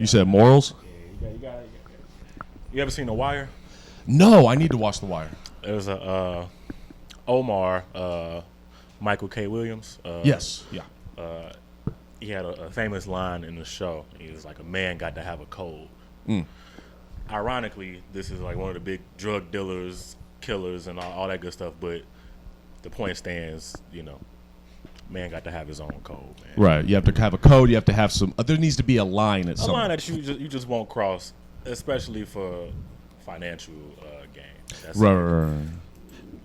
You said morals? Yeah, you ever seen The Wire? No, I need to watch The Wire. There's a Omar, Michael K. Williams. Yes. Yeah. He had a famous line in the show. He was like, "A man got to have a code." Ironically, this is like one of the big drug dealers, killers, and all that good stuff. But the point stands, man got to have his own code. Man. Right. You have to have a code. You have to have some. There needs to be a line at some. A line that you just won't cross, especially for financial gain. That's right.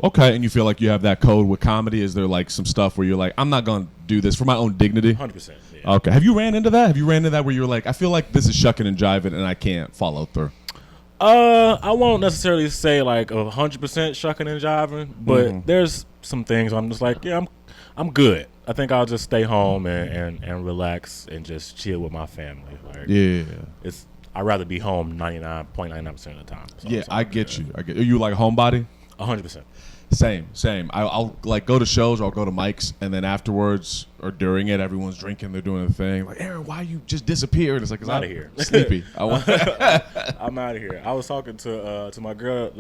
Okay, and you feel like you have that code with comedy? Is there like some stuff where you're like, I'm not going to do this for my own dignity? 100%. Yeah. Okay. Have you ran into that? Have you ran into that where you're like, I feel like this is shucking and jiving and I can't follow through? I won't necessarily say like 100% shucking and jiving, but there's some things I'm just like, yeah, I'm good. I think I'll just stay home and relax and just chill with my family. Like, yeah. I'd rather be home 99.99% of the time. So yeah, I get you. Are you like a homebody? 100%. Same. I'll like go to shows or I'll go to mics, and then afterwards or during it, everyone's drinking, they're doing a thing. Like, Aaron, why you just disappeared? It's like, I'm out of here. Sleepy. I'm out of here. I was talking to my girl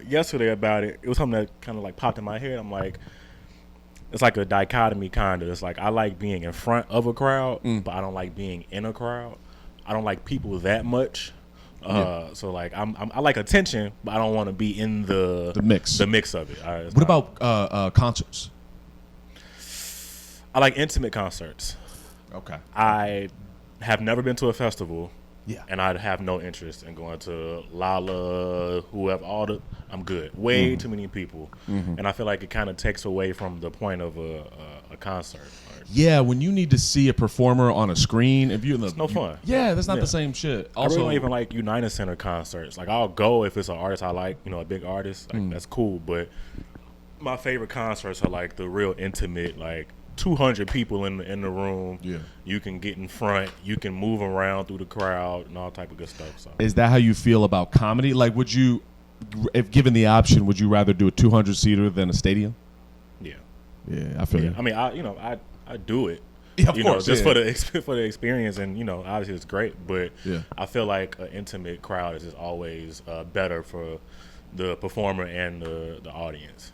yesterday about it. It was something that kind of like popped in my head. I'm like, it's like a dichotomy kind of. It's like I like being in front of a crowd, but I don't like being in a crowd. I don't like people that much. So like I like attention, but I don't want to be in the mix of it. What about concerts? I like intimate concerts. Okay. I have never been to a festival. Yeah. And I'd have no interest in going to Lala, whoever, I'm good. Way too many people. And I feel like it kind of takes away from the point of a concert. Yeah, when you need to see a performer on a screen, it's no fun. Yeah, that's not the same shit. Also, I really don't even like United Center concerts. Like, I'll go if it's an artist I like, a big artist. Like, that's cool. But my favorite concerts are like the real intimate, like 200 people in the room. Yeah, you can get in front, you can move around through the crowd and all type of good stuff. So, is that how you feel about comedy? Like, would you, if given the option, would you rather do a 200 seater than a stadium? Yeah, I feel you. I mean, I do it. Yeah, of course, just for the experience, and obviously it's great. But I feel like an intimate crowd is just always better for the performer and the audience.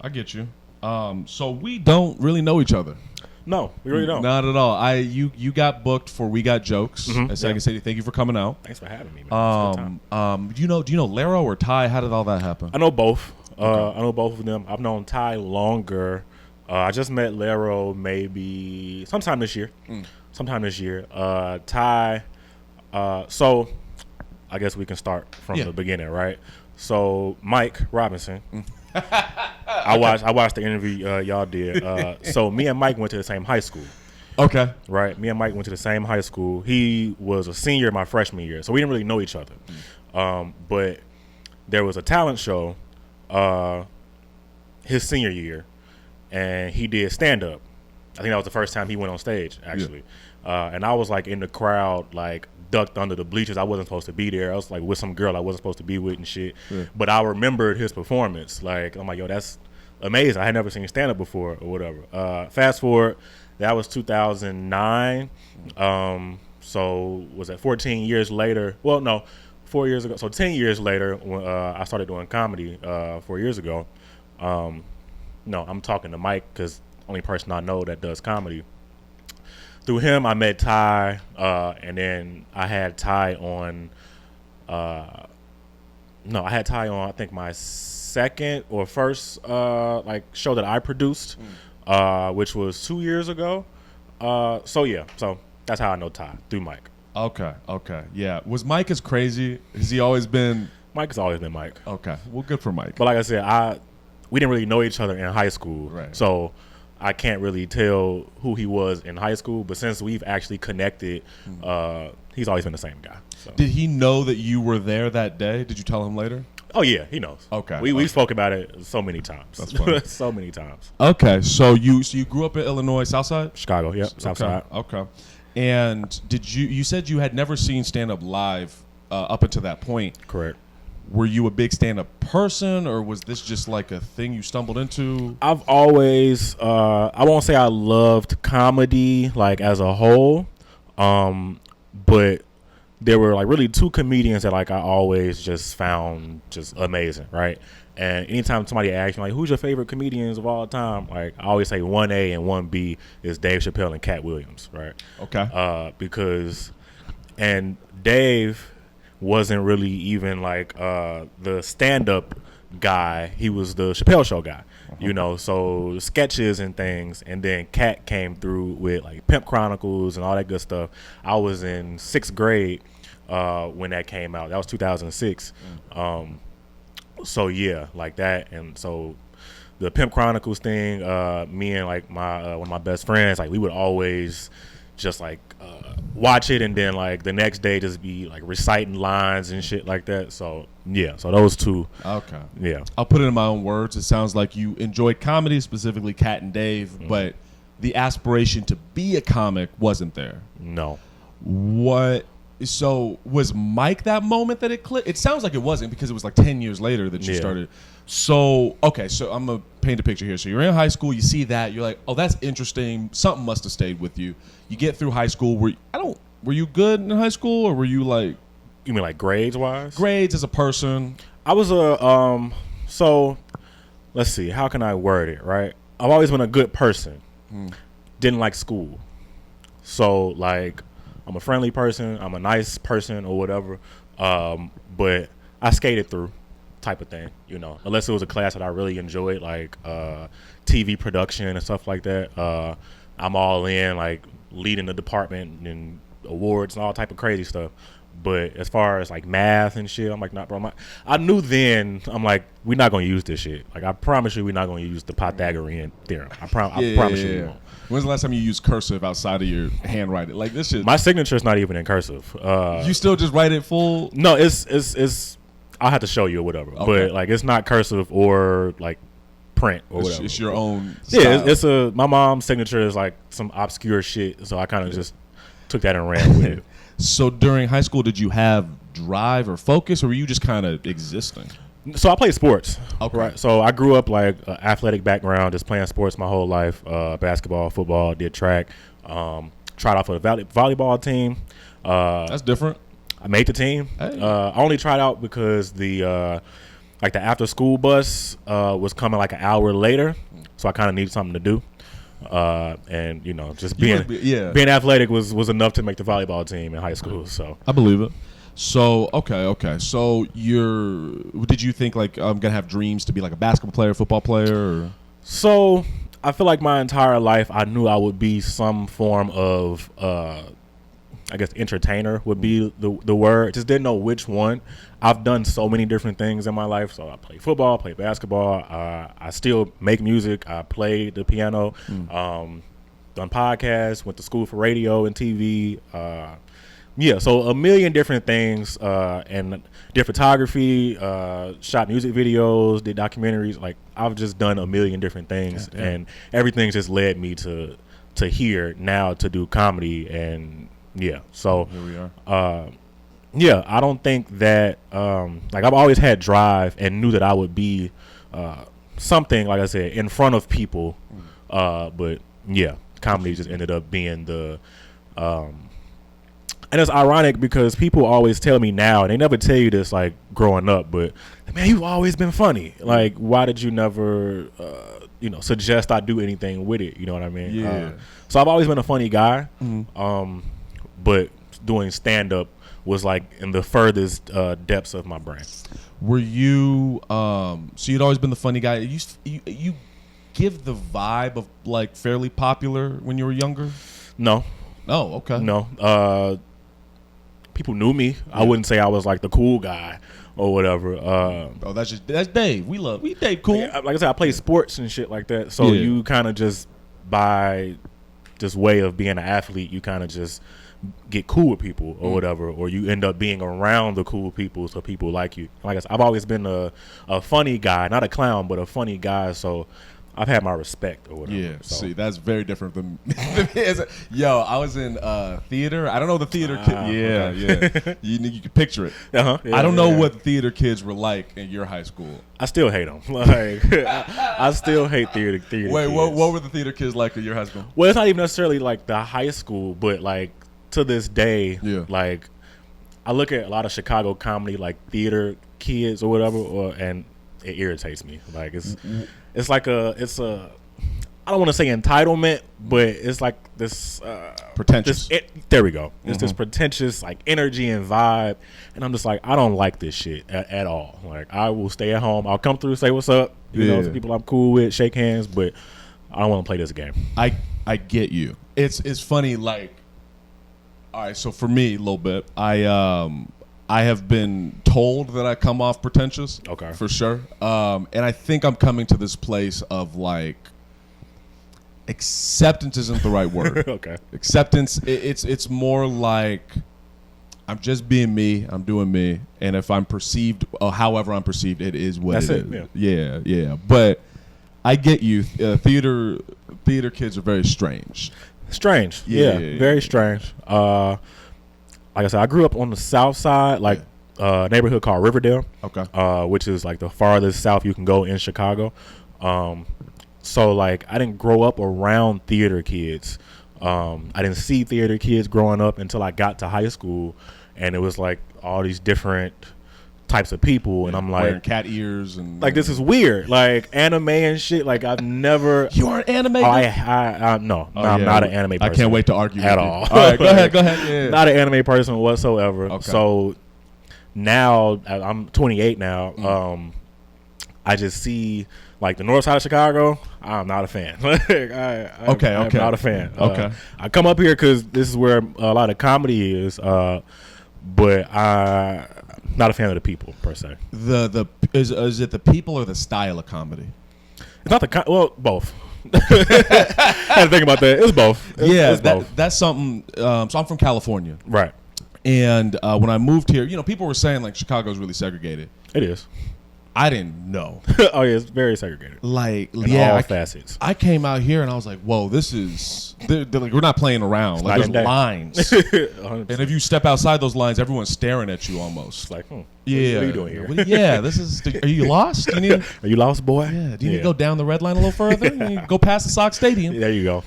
I get you. So we don't really know each other. No, we really don't. Not at all. You got booked for We Got Jokes at Second City. Thank you for coming out. Thanks for having me, man. Do you know Laro or Ty? How did all that happen? I know both. I know both of them. I've known Ty longer. I just met Laro maybe sometime this year. Ty. So I guess we can start from the beginning, right? So Mike Robinson. I watched the interview y'all did. So me and Mike went to the same high school. Okay. Right. Me and Mike went to the same high school. He was a senior my freshman year, so we didn't really know each other. But there was a talent show his senior year, and he did stand up. I think that was the first time he went on stage, actually. And I was like in the crowd, like ducked under the bleachers. I wasn't supposed to be there. I was like with some girl I wasn't supposed to be with and shit. Yeah. But I remembered his performance. Like, I'm like, yo, that's amazing. I had never seen stand up before or whatever. Fast forward, that was 2009. So was that 14 years later? Well, no, 4 years ago. So 10 years later, when I started doing comedy 4 years ago. No, I'm talking to Mike because only person I know that does comedy. Through him, I met Ty, and then I had Ty on. I had Ty on. I think my second or first show that I produced, which was 2 years ago. So that's how I know Ty, through Mike. Okay, yeah. Was Mike as crazy? Has he always been? Mike has always been Mike. Okay, well, good for Mike. But like I said, we didn't really know each other in high school, right? So I can't really tell who he was in high school, but since we've actually connected, he's always been the same guy. So. Did he know that you were there that day? Did you tell him later? Oh, yeah, he knows. Okay. We spoke about it so many times. That's funny. So many times. Okay, so you grew up in Illinois, Southside? Chicago, yep, Southside. Okay. And you said you had never seen stand-up live up until that point. Correct. Were you a big stand-up person, or was this just like a thing you stumbled into? I've always, I won't say I loved comedy like as a whole, but there were like really two comedians that like I always just found just amazing, right? And anytime somebody asks me like, who's your favorite comedians of all time, like I always say 1A and 1B is Dave Chappelle and Cat Williams, right? Okay. Because and Dave wasn't really even like the stand-up guy. He was the Chappelle Show guy, you know, so sketches and things. And then Cat came through with like Pimp Chronicles and all that good stuff. I was in 6th grade when that came out. That was 2006. So yeah, like that. And so the Pimp Chronicles thing, me and like my one of my best friends, like we would always just like watch it and then like the next day just be like reciting lines and shit like that. So yeah, so those two. Okay. Yeah. I'll put it in my own words. It sounds like you enjoyed comedy, specifically Cat and Dave, but the aspiration to be a comic wasn't there. No. What? So was Mike that moment that it clicked? It sounds like it wasn't because it was like 10 years later that you started. So, okay, so I'm going to paint a picture here. So you're in high school, you see that, you're like, oh, that's interesting. Something must have stayed with you. You get through high school. Were you good in high school, or were you like... You mean like grades-wise? Grades as a person. I was so let's see, how can I word it, right? I've always been a good person. Didn't like school. So, like, I'm a friendly person, I'm a nice person or whatever, but I skated through type of thing, you know, unless it was a class that I really enjoyed, like TV production and stuff like that. I'm all in, like, leading the department and awards and all type of crazy stuff. But as far as like math and shit, I'm like, nah, bro. I knew then, I'm like, we're not going to use this shit. Like, I promise you we're not going to use the Pythagorean theorem. I promise you we won't. When's the last time you used cursive outside of your handwriting? Like, this shit. My signature's not even in cursive. You still just write it full? No, it's I'll have to show you or whatever. Okay. But like, it's not cursive or like print or whatever. It's your own style. Yeah, it's my mom's signature is like some obscure shit. So I kind of just took that and ran with it. So during high school, did you have drive or focus, or were you just kind of existing? So I played sports. Okay. Right. So I grew up like athletic background, just playing sports my whole life. Basketball, football, did track. Tried out for the volleyball team. That's different. I made the team. Hey. I only tried out because the like the after school bus was coming like an hour later, so I kind of needed something to do. And you know, just being athletic was enough to make the volleyball team in high school. So I believe it. So okay. So did you think like I'm gonna have dreams to be like a basketball player, football player? Or? So I feel like my entire life I knew I would be some form of I guess entertainer would be the word. Just didn't know which one. I've done so many different things in my life. So I play football, play basketball. I still make music. I play the piano. Done podcasts. Went to school for radio and TV. So a million different things. And did photography. Shot music videos. Did documentaries. Like I've just done a million different things, and everything's just led me to here now to do comedy and. Yeah, so here we are. I don't think that like I've always had drive and knew that I would be something, like I said, in front of people. But yeah, comedy just ended up being the and it's ironic because people always tell me now, and they never tell you this like growing up, but man, you've always been funny. Like, why did you never suggest I do anything with it? You know what I mean? Yeah. So I've always been a funny guy. But doing stand-up was like in the furthest depths of my brain. Were you so you'd always been the funny guy? You give the vibe of like fairly popular when you were younger? No. Oh, okay. No. People knew me. Yeah. I wouldn't say I was like the cool guy or whatever. That's Dave. We Dave cool. Like I said, I play sports and shit like that. So you kind of just by this way of being an athlete, you kind of just get cool with people or whatever, or you end up being around the cool people so people like you. Like I said, I've always been a funny guy, not a clown, but a funny guy, so I've had my respect or whatever. Yeah, so. See, that's very different than yo, I was in theater. I don't know the theater kid. You can picture it. I don't know what theater kids were like in your high school. I still hate them. Like I still hate theater Wait, kids. What were the theater kids like in your high school? Well, it's not even necessarily like the high school, but like to this day, like I look at a lot of Chicago comedy, like theater kids or whatever, and it irritates me. Like it's like a I don't want to say entitlement, but it's like this pretentious. There we go. It's this pretentious like energy and vibe, and I'm just like, I don't like this shit at all. Like, I will stay at home. I'll come through, say what's up. You know, some people I'm cool with, shake hands, but I don't want to play this game. I get you. It's funny. Like, all right. So for me, a little bit, I have been told that I come off pretentious. Okay, for sure. And I think I'm coming to this place of like. Acceptance isn't the right word. Okay. Acceptance, it's more like I'm just being me, I'm doing me, and if I'm perceived, however I'm perceived, it is what it is. Yeah. But I get you. Theater kids are very strange. Strange. Yeah. Very strange. Like I said, I grew up on the south side, like neighborhood called Riverdale. Okay. Which is like the farthest south you can go in Chicago. So, like, I didn't grow up around theater kids. I didn't see theater kids growing up until I got to high school, and it was, like, all these different types of people, and I'm like... Wearing cat ears and... Like, this is weird. Like, anime and shit, like, I've never... You aren't anime? No, I'm not an anime person. I can't wait to argue at with all. You. All right, go ahead. Yeah. Not an anime person whatsoever. Okay. So, now, I'm 28 now, I just see... Like the north side of Chicago, I'm not a fan. I'm not a fan. Okay. I come up here because this is where a lot of comedy is, but I'm not a fan of the people per se. Is it the people or the style of comedy? It's not both. I had to think about that. It's both. It's both. That's something. So I'm from California, right? And when I moved here, people were saying like Chicago's really segregated. It is. I didn't know. Oh yeah, it's very segregated. Like, in all facets. I came out here and I was like, "Whoa, this is they're like, we're not playing around. Like, there's lines, and if you step outside those lines, everyone's staring at you almost. It's like, yeah, what are you doing here? This is. Are you lost? Are you lost, boy? Yeah. Do you need to go down the red line a little further? You need to go past the Sox Stadium. There you go.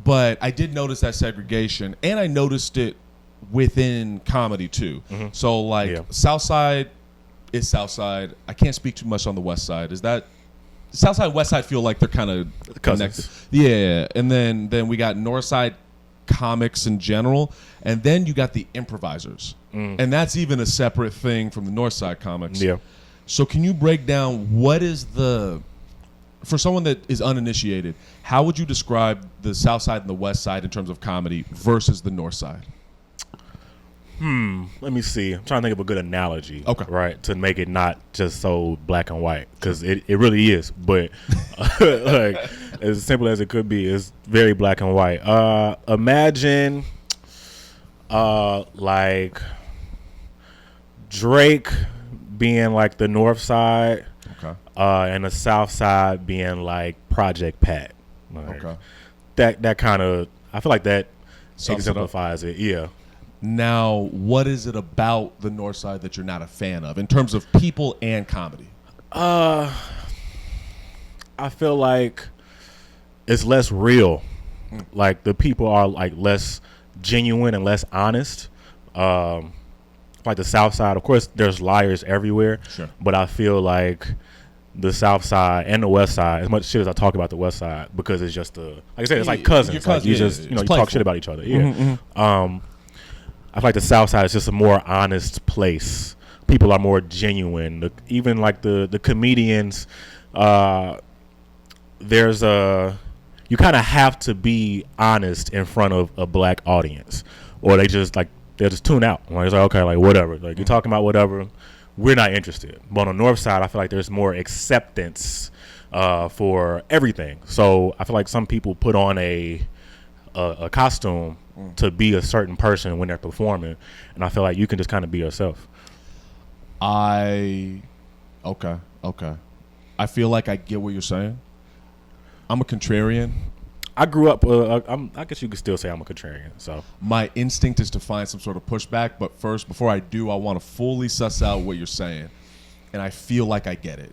But I did notice that segregation, and I noticed it within comedy too. Mm-hmm. So like South Side. Is South Side. I can't speak too much on the West Side. Is that South Side, West Side feel like they're kind of connected? Yeah, and then we got North Side comics in general, and then you got the improvisers, and that's even a separate thing from the North Side comics. Yeah. So can you break down what is for someone that is uninitiated, how would you describe the South Side and the West Side in terms of comedy versus the North Side? Let me see. I'm trying to think of a good analogy. Okay. Right, to make it not just so black and white, because it really is. But like as simple as it could be, it's very black and white. Imagine like Drake being like the North Side, and the South Side being like Project Pat. Like, that kind of, I feel like that exemplifies it. Yeah. Now, what is it about the North Side that you're not a fan of in terms of people and comedy? I feel like it's less real. Like the people are like less genuine and less honest. Like the South Side, of course, there's liars everywhere. Sure. But I feel like the South Side and the West Side, as much shit as I talk about the West Side, because it's just like I said, it's like cousins. Like you just you talk shit about each other. Yeah. I feel like the South Side is just a more honest place. People are more genuine. Even like the comedians, there's you kind of have to be honest in front of a black audience, or they'll just tune out. Like, it's like, okay, like whatever. Like you're talking about whatever, we're not interested. But on the North Side, I feel like there's more acceptance for everything. So I feel like some people put on a costume to be a certain person when they're performing, and I feel like you can just kind of be yourself. Okay. I feel like I get what you're saying. I'm a contrarian. I grew up. I guess you could still say I'm a contrarian. So my instinct is to find some sort of pushback, but first, before I do, I want to fully suss out what you're saying, and I feel like I get it.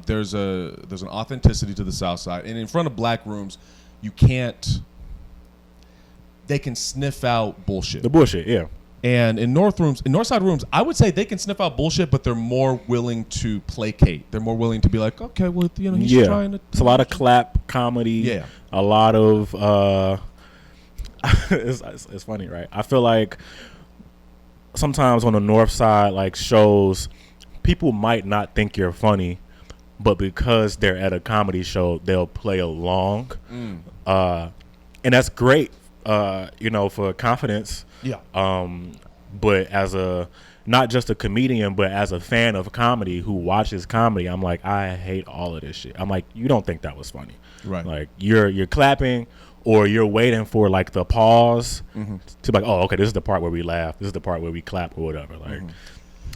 There's an authenticity to the South Side, and in front of black rooms, you can't. They can sniff out bullshit. The bullshit, yeah. And in Northside rooms, I would say they can sniff out bullshit, but they're more willing to placate. They're more willing to be like, okay, well, he's just trying to. It's a lot of clap comedy. Yeah. A lot of. It's funny, right? I feel like sometimes on the North Side, like shows, people might not think you're funny, but because they're at a comedy show, they'll play along, and that's great, for confidence. Yeah. But as not just a comedian, but as a fan of comedy who watches comedy, I'm like, I hate all of this shit. I'm like, you don't think that was funny, right? Like you're clapping. Or you're waiting for like the pause to be like, oh, okay, this is the part where we laugh. This is the part where we clap or whatever. Like,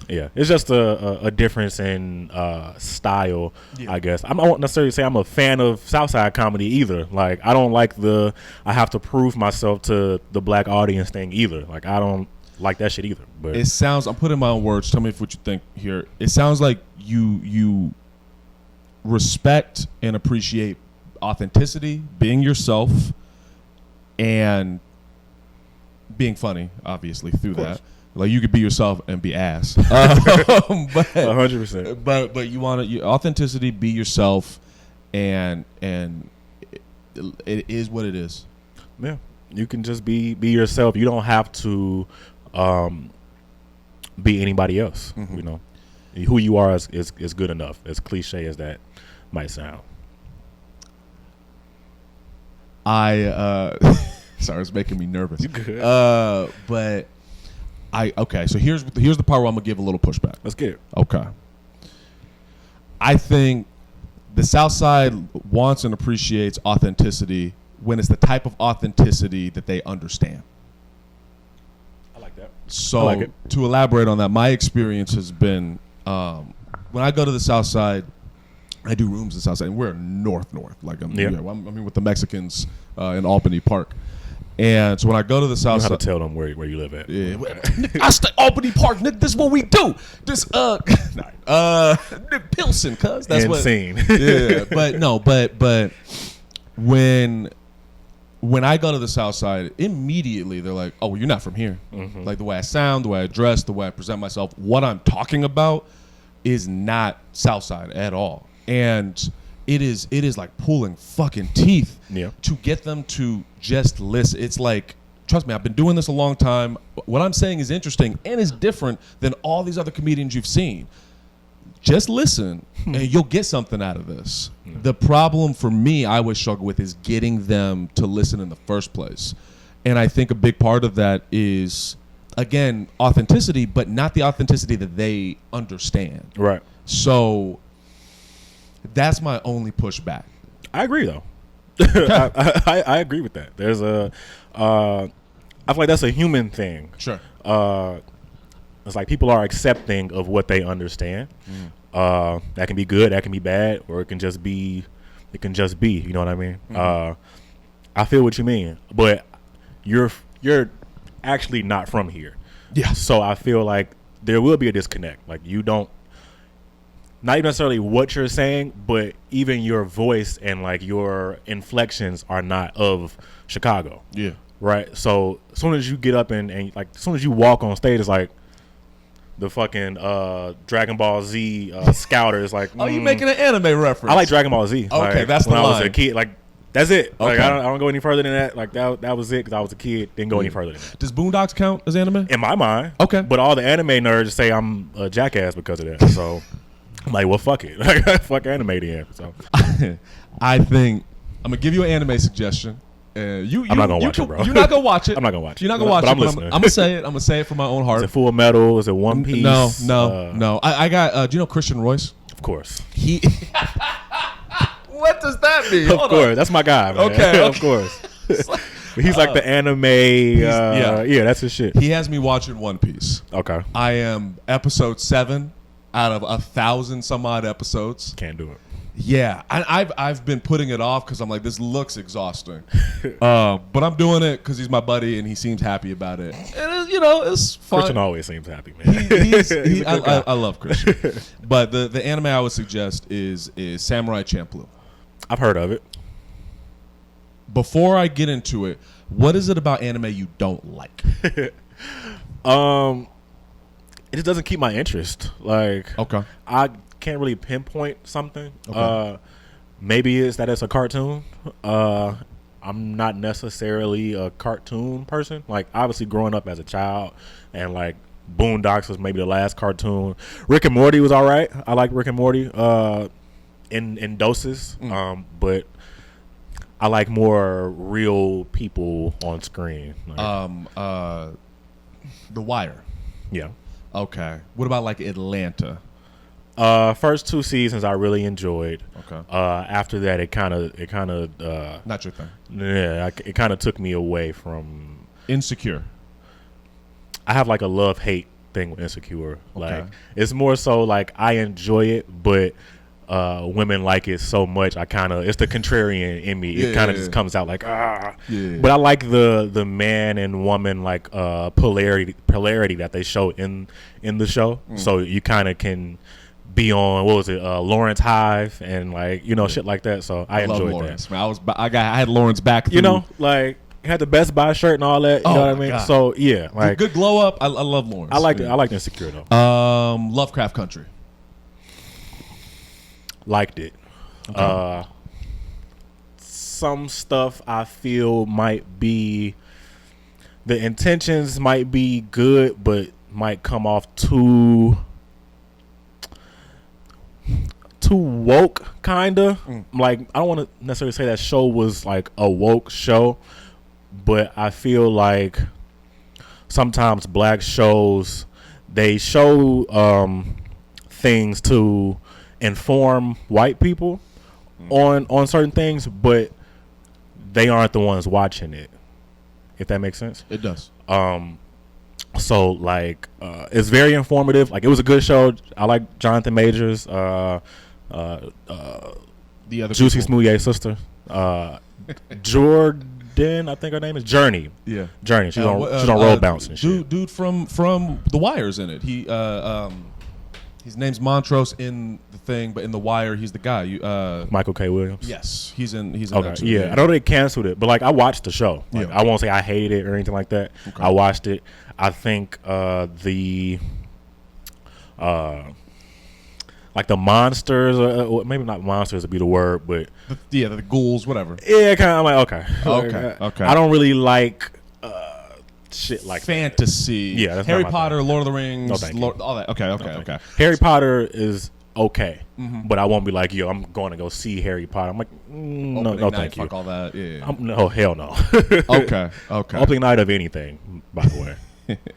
yeah, it's just a difference in style, I guess. I won't necessarily say I'm a fan of Southside comedy either. Like, I don't like I have to prove myself to the black audience thing either. Like, I don't like that shit either. But it sounds, I'm putting my own words. Tell me what you think here. It sounds like you respect and appreciate authenticity, being yourself, and being funny, obviously, through that. Like, you could be yourself and be ass. 100%. But you want to authenticity, be yourself, and it is what it is. Yeah, you can just be yourself. You don't have to be anybody else. Who you are is good enough. As cliche as that might sound. Sorry, it's making me nervous. You good? But okay. So here's the part where I'm gonna give a little pushback. Let's get it. Okay. I think the South Side wants and appreciates authenticity when it's the type of authenticity that they understand. I like that. So I like it. To elaborate on that, my experience has been when I go to the South Side. I do rooms in Southside, and we're north. Like I'm with the Mexicans in Albany Park, and so when I go to the South Side, you have to tell them where you live at. Yeah, I stay Albany Park, Nick. This is what we do. This Nick Pilsen, cuz that's insane. Yeah, but when I go to the South Side, immediately they're like, "Oh, well, you're not from here." Like the way I sound, the way I dress, the way I present myself, what I'm talking about is not South Side at all. And it is like pulling fucking teeth to get them to just listen. It's like, trust me, I've been doing this a long time. What I'm saying is interesting and is different than all these other comedians you've seen. Just listen and you'll get something out of this. The problem for me, I always struggle with, is getting them to listen in the first place. And I think a big part of that is, again, authenticity, but not the authenticity that they understand. Right. So that's my only pushback. I agree, though. I agree with that. There's I feel like that's a human thing. Sure. It's like people are accepting of what they understand. That can be good, that can be bad, or it can just be. You know what I mean? I feel what you mean, but you're actually not from here. Yeah. So I feel like there will be a disconnect. Like, you don't. Not even necessarily what you're saying, but even your voice and like your inflections are not of Chicago. Yeah. Right. So as soon as you get up and like as soon as you walk on stage, it's like the fucking Dragon Ball Z scouter is like. Oh, you making an anime reference? I like Dragon Ball Z. Okay, like, that's the when line. I was a kid, like that's it. Okay. Like I don't go any further than that. Like that was it because I was a kid. Didn't go any further than that. Does Boondocks count as anime? In my mind. Okay. But all the anime nerds say I'm a jackass because of that. So. I'm like, well, fuck it. Fuck anime then. So. I think I'm going to give you an anime suggestion. I'm not going to watch it, bro. You're not going to watch it. I'm not going to watch it. You're not going to watch but it. I'm listening. I'm going to say it. I'm going to say it from my own heart. Is it Full Metal? Is it One Piece? No. I got, do you know Christian Royce? Of course. What does that mean? Of course. That's my guy, man. Okay. Of course. He's like the anime. Yeah, that's his shit. He has me watching One Piece. Okay. I am episode 7 out of 1,000 some odd episodes. Can't do it. Yeah, I've been putting it off because I'm like, this looks exhausting. But I'm doing it because he's my buddy and he seems happy about it. And it's fun. Christian always seems happy, man. I love Christian. But the anime I would suggest is Samurai Champloo. I've heard of it. Before I get into it, what is it about anime you don't like? It just doesn't keep my interest. Like, Okay. I can't really pinpoint something. Okay. Maybe it's that it's a cartoon. I'm not necessarily a cartoon person. Like, obviously, growing up as a child, and like Boondocks was maybe the last cartoon. Rick and Morty was all right. I like Rick and Morty in doses, but I like more real people on screen. Like, The Wire. yeah. Okay. What about like Atlanta? First 2 seasons I really enjoyed. Okay. After that, it kind of Not your thing. yeah, it kind of took me away from. Insecure. I have like a love-hate thing with Insecure. Like, Okay. it's more so like I enjoy it, but women like it so much. It's the contrarian in me. It kind of just comes out like ah. Yeah. But I like the man and woman like polarity that they show in the show. So you kind of can be on Lawrence Hive and like shit like that. So I love enjoyed Lawrence. that. Man, I had Lawrence back. Like he had the Best Buy shirt and all that. You know what I mean? God. So yeah, like good glow up. I love Lawrence. I like Insecure though. Lovecraft Country. Liked it. Okay. Some stuff I feel might be the intentions might be good, but might come off too woke, kinda. Like, I don't want to necessarily say that show was like a woke show, but I feel like sometimes black shows, they show things to inform white people on certain things, but they aren't the ones watching it, if that makes sense. It does. So like it's very informative. Like, it was a good show. I like Jonathan Majors, The other Juicy people. Smouye sister, Jordan, I think her name is Journey. Yeah. Journey. She's on Roll Bounce and shit. Dude from The Wire's in it. His name's Montrose in the thing, but in The Wire, he's the guy. Michael K. Williams. Yes, he's in. He's in Okay. that too. Yeah, I know they canceled it, but like I watched the show. Like, Yeah. I won't say I hated it or anything like that. Okay. I watched it. I think like the monsters, or maybe not monsters would be the word, but The ghouls, whatever. yeah, kind of. I'm like, Okay. I don't really like shit like Fantasy. Yeah, that's Harry not my Potter, thing. Lord of the Rings, No, thank you. all that. Okay. that. Harry Potter is okay, but I won't be like, yo, I'm going to go see Harry Potter. I'm like, no, Opening no, night, thank you. fuck all that. Yeah. No, hell no. Okay. Opening night of anything, by the way.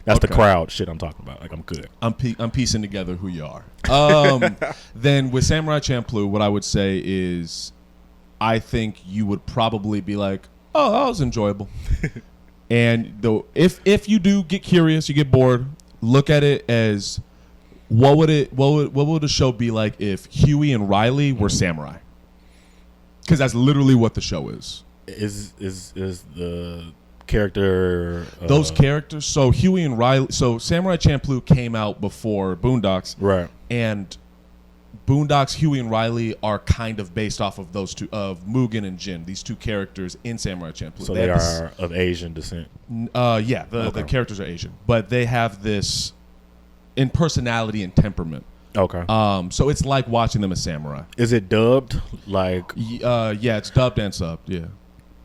That's the Okay. crowd shit I'm talking about. Like, I'm good. I'm piecing together who you are. Then with Samurai Champloo, what I would say is, I think you would probably be like, oh, that was enjoyable. And if you do get curious, you get bored, look at it as what would the show be like if Huey and Riley were samurai? Because that's literally what the show is. Is the character Those characters. So Huey and Riley. So Samurai Champloo came out before Boondocks, right? and Boondocks, Huey and Riley are kind of based off of those two, of Mugen and Jin, these two characters in Samurai Champloo. So they are of Asian descent. Yeah, the characters are Asian, but they have this in personality and temperament. Okay. So it's like watching them as samurai. Is it dubbed? Like, Yeah, it's dubbed and subbed. Yeah.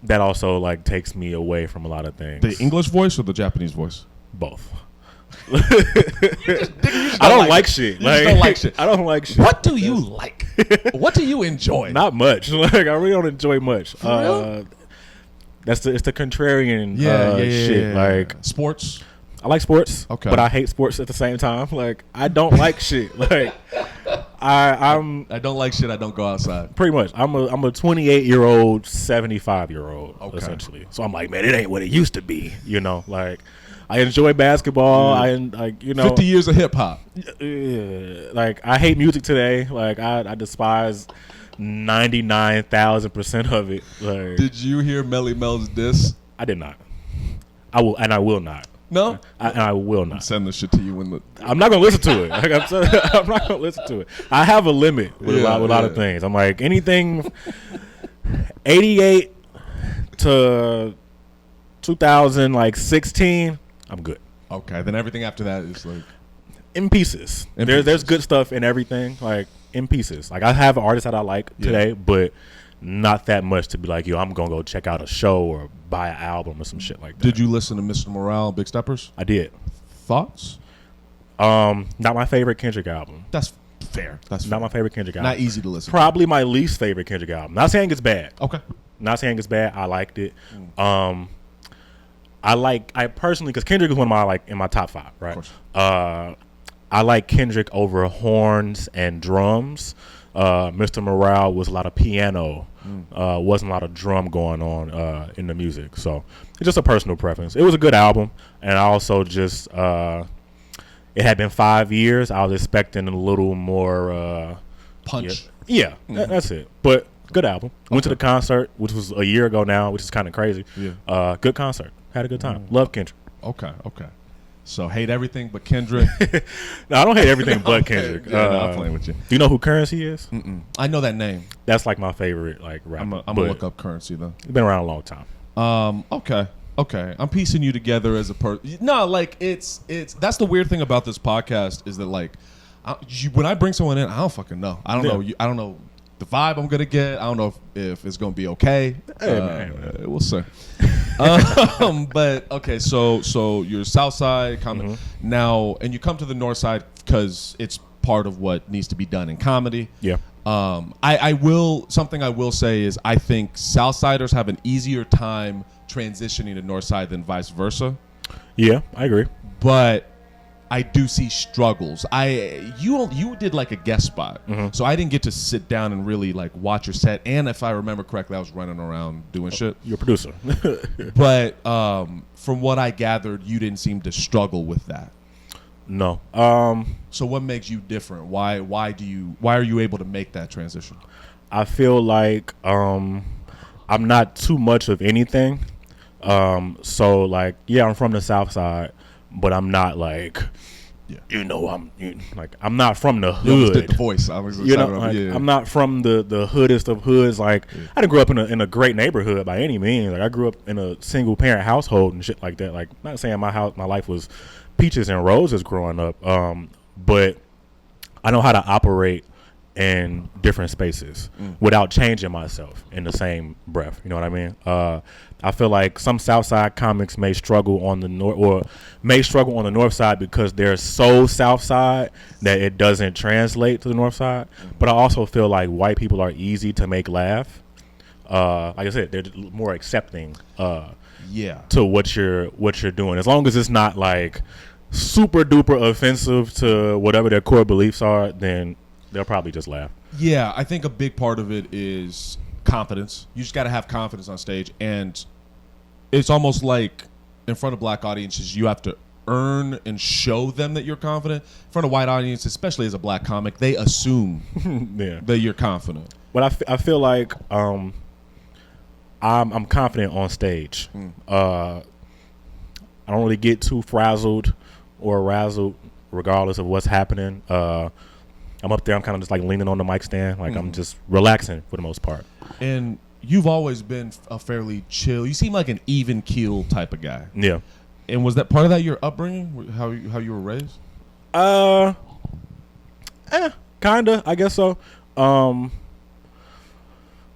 that also like takes me away from a lot of things. The English voice or the Japanese voice? Both. I don't like shit. You just don't like shit. I don't like shit. What do you like? What do you enjoy? Not much. Like, I really don't enjoy much. For real? It's the contrarian shit. Like, sports. I like sports, Okay. but I hate sports at the same time. Like, I don't like shit. Like, I'm I don't like shit. I don't go outside. pretty much I'm a 28-year-old, 75-year-old Okay. essentially. So I'm like, man, it ain't what it used to be. Like, I enjoy basketball. I 50 years of hip hop. like, I hate music today. Like, I despise 99,000% of it. Like, Did you hear Melly Mel's diss? I did not. I will not. No. I will not. Send this shit to you when the. I'm not gonna listen to it. Like, I'm not gonna listen to it. I have a limit with a lot of things. I'm like, anything 88 to 2016, I'm good. Okay, then everything after that is like in pieces. There's good stuff in everything, like in pieces. Like I have artists that I like today, but not that much to be like, yo, I'm gonna go check out a show or buy an album or some shit like that. Did you listen to Mr. Morale, Big Steppers? I did. Thoughts? Not my favorite Kendrick album. That's fair. That's not my favorite Kendrick album. Not easy to listen. Probably my least favorite Kendrick album. Not saying it's bad. Okay. Not saying it's bad. I liked it. I personally, because Kendrick is one of my like in my top 5, right? Of course. I like Kendrick over horns and drums. Mr. Morale was a lot of piano. Wasn't a lot of drum going on in the music. So it's just a personal preference. It was a good album, and I also just it had been 5 years. I was expecting a little more punch. Yeah, that's it. But good album. Went to the concert, which was a year ago now, which is kind of crazy. Yeah. Good concert. Had a good time. Love Kendrick. Okay. So hate everything but Kendrick. No, I don't hate everything but Kendrick. I'm playing with you. Do you know who Currency is? I know that name. That's like my favorite like rapper. I'm gonna look up Currency though. He's been around a long time. Okay. I'm piecing you together as a person. No, like it's that's the weird thing about this podcast is that like when I bring someone in, I don't fucking know. I don't know. I don't know the vibe I'm gonna get. I don't know if it's gonna be okay. We'll see. But okay, so you're South Side comedy now, and you come to the North Side because it's part of what needs to be done in comedy. Yeah. I will say is I think Southsiders have an easier time transitioning to North Side than vice versa. Yeah, I agree. But I do see struggles. You did like a guest spot, so I didn't get to sit down and really like watch your set. And if I remember correctly, I was running around doing shit. You're a producer. But from what I gathered, you didn't seem to struggle with that. No. So what makes you different? Why are you able to make that transition? I feel like I'm not too much of anything. So like, yeah, I'm from the South Side, but I'm not like, I'm not from the hood. You did the voice. I was I'm not from the hoodest of hoods. Like, I didn't grow up in a great neighborhood by any means. Like, I grew up in a single parent household and shit like that. Like, not saying my life was peaches and roses growing up, but I know how to operate in different spaces without changing myself in the same breath. You know what I mean? I feel like some Southside comics may struggle on the North Side because they're so South Side that it doesn't translate to the North Side. But I also feel like white people are easy to make laugh. Like I said, they're more accepting to what you're doing, as long as it's not like super duper offensive to whatever their core beliefs are, then they'll probably just laugh. Yeah, I think a big part of it is confidence. You just got to have confidence on stage, and it's almost like in front of black audiences, you have to earn and show them that you're confident. In front of white audiences, especially as a black comic, they assume that you're confident. But I feel like I'm confident on stage. I don't really get too frazzled or razzled regardless of what's happening. I'm up there, I'm kind of just like leaning on the mic stand, like I'm just relaxing for the most part. And you've always been a fairly chill, you seem like an even keel type of guy. Yeah. And was that part of that your upbringing, how you were raised? Kinda, I guess so. When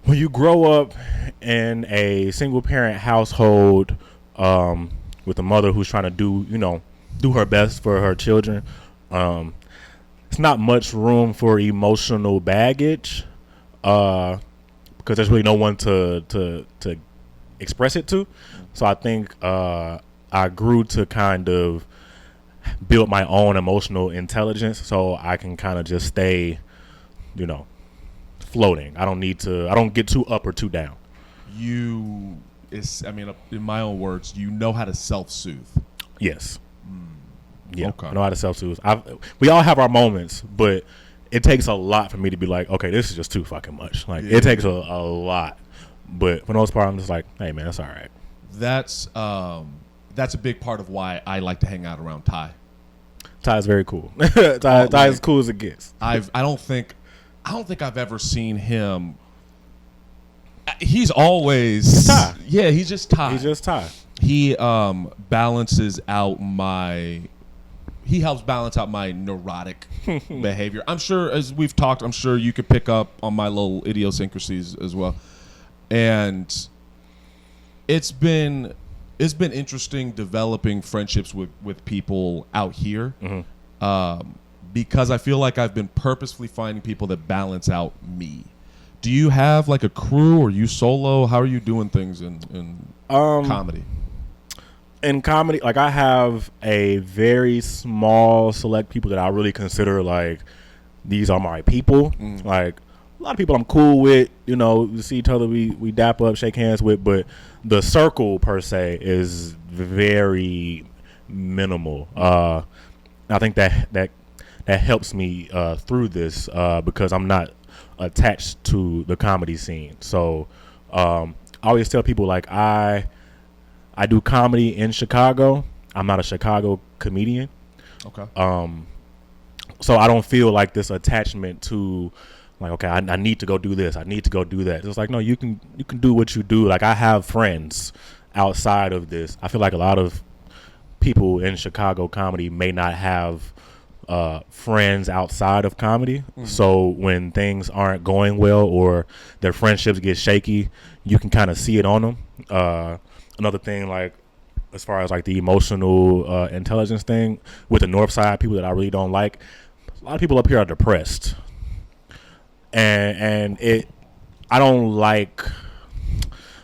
you grow up in a single parent household with a mother who's trying to do her best for her children, it's not much room for emotional baggage because there's really no one to express it to. So I think I grew to kind of build my own emotional intelligence so I can kind of just stay, floating. I don't get too up or too down. In my own words, you know how to self-soothe. Yes. Yeah, okay. I know how to self-soothe. We all have our moments, but it takes a lot for me to be like, okay, this is just too fucking much. Like, it takes a lot. But for the most part, I'm just like, hey, man, that's all right. That's a big part of why I like to hang out around Ty. Ty is very cool. Ty is as cool as it gets. I don't think I've ever seen him. He's always Ty. Yeah, he's just Ty. He's just Ty. He balances out my. He helps balance out my neurotic behavior. I'm sure, as we've talked, I'm sure you could pick up on my little idiosyncrasies as well. And it's been interesting developing friendships with people out here, because I feel like I've been purposefully finding people that balance out me. Do you have like a crew, or you solo? How are you doing things in comedy? In comedy, like I have a very small select people that I really consider like these are my people. Like a lot of people I'm cool with, you know, we see each other, we dap up, shake hands with, but the circle per se is very minimal. I think that helps me through this because I'm not attached to the comedy scene. So I always tell people like I do comedy in Chicago. I'm not a Chicago comedian. Okay. So I don't feel like this attachment to like, okay, I need to go do this. I need to go do that. It's like, no, you can do what you do. Like I have friends outside of this. I feel like a lot of people in Chicago comedy may not have friends outside of comedy. So when things aren't going well or their friendships get shaky, you can kind of see it on them. Another thing, like as far as like the emotional intelligence thing with the North Side, people that I really don't like, a lot of people up here are depressed, and I don't want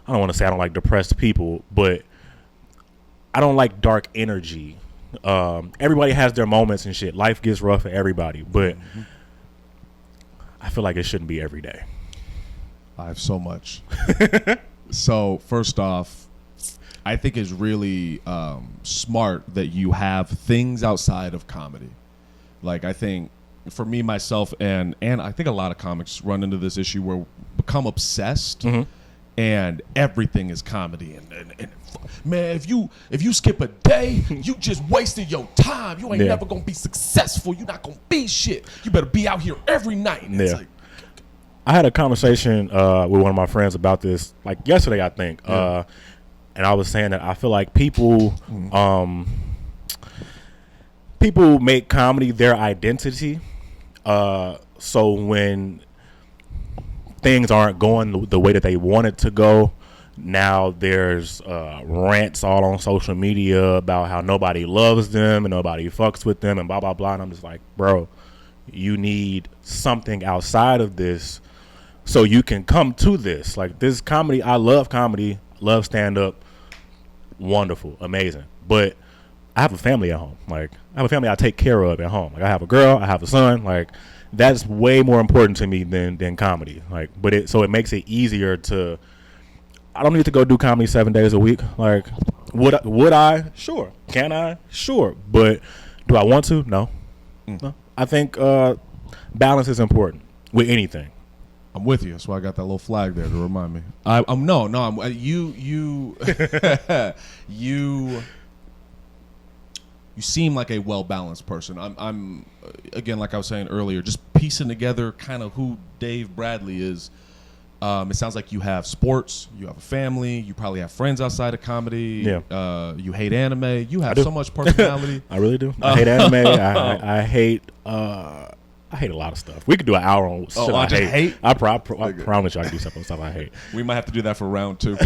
to say I don't like depressed people, but I don't like dark energy. Everybody has their moments and shit. Life gets rough for everybody, but I feel like it shouldn't be every day. I have so much. So first off, I think it's really smart that you have things outside of comedy. Like I think for me, myself, and I think a lot of comics run into this issue where we become obsessed and everything is comedy. And man, if you skip a day, you just wasted your time. You ain't never gonna be successful. You're not gonna be shit. You better be out here every night. And it's like, I had a conversation with one of my friends about this like yesterday, I think. And I was saying that I feel like people make comedy their identity. So when things aren't going the way that they want it to go, now there's rants all on social media about how nobody loves them and nobody fucks with them and blah, blah, blah. And I'm just like, bro, you need something outside of this so you can come to this. Like this comedy, I love comedy, love stand-up. Wonderful, amazing, but I have a family at home. Like I have a family I take care of at home. Like I have a girl, I have a son. Like that's way more important to me than comedy. Like, but it makes it easier to. I don't need to go do comedy 7 days a week. Like, would I? Sure. Can I? Sure. But do I want to? No. No. I think balance is important with anything. I'm with you. That's why I got that little flag there to remind me. You seem like a well-balanced person. I'm again, like I was saying earlier, just piecing together kind of who Dave Bradley is. It sounds like you have sports, you have a family, you probably have friends outside of comedy. Yeah. You hate anime. You have so much personality. I really do. I hate anime. I hate. I hate a lot of stuff. We could do an hour on shit I hate. I promise you I can do stuff on stuff I hate. We might have to do that for round 2.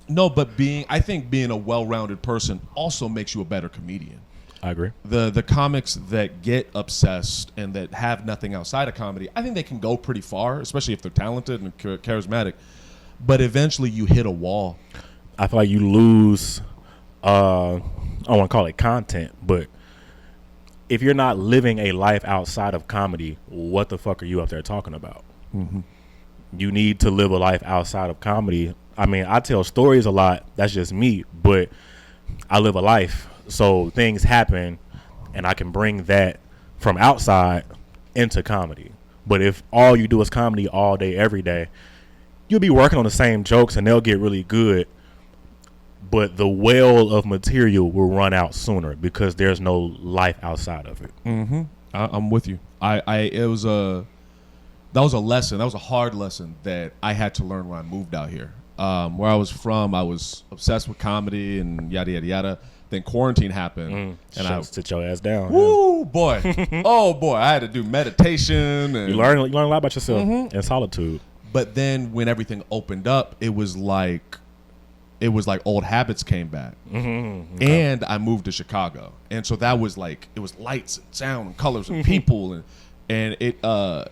No, but I think being a well-rounded person also makes you a better comedian. I agree. The comics that get obsessed and that have nothing outside of comedy, I think they can go pretty far, especially if they're talented and charismatic. But eventually you hit a wall. I feel like you lose, I don't want to call it content, but if you're not living a life outside of comedy, what the fuck are you up there talking about? You need to live a life outside of comedy. I mean, I tell stories a lot. That's just me. But I live a life. So things happen, and I can bring that from outside into comedy. But if all you do is comedy all day, every day, you'll be working on the same jokes, and they'll get really good. But the well of material will run out sooner because there's no life outside of it. I'm with you. That was a lesson. That was a hard lesson that I had to learn when I moved out here. Where I was from, I was obsessed with comedy and yada yada yada. Then quarantine happened, and I sit your ass down. woo boy, oh boy, I had to do meditation. And, You learn a lot about yourself in solitude. But then when everything opened up, it was like old habits came back, and I moved to Chicago, and so that was like it was lights and sound and colors and people and it I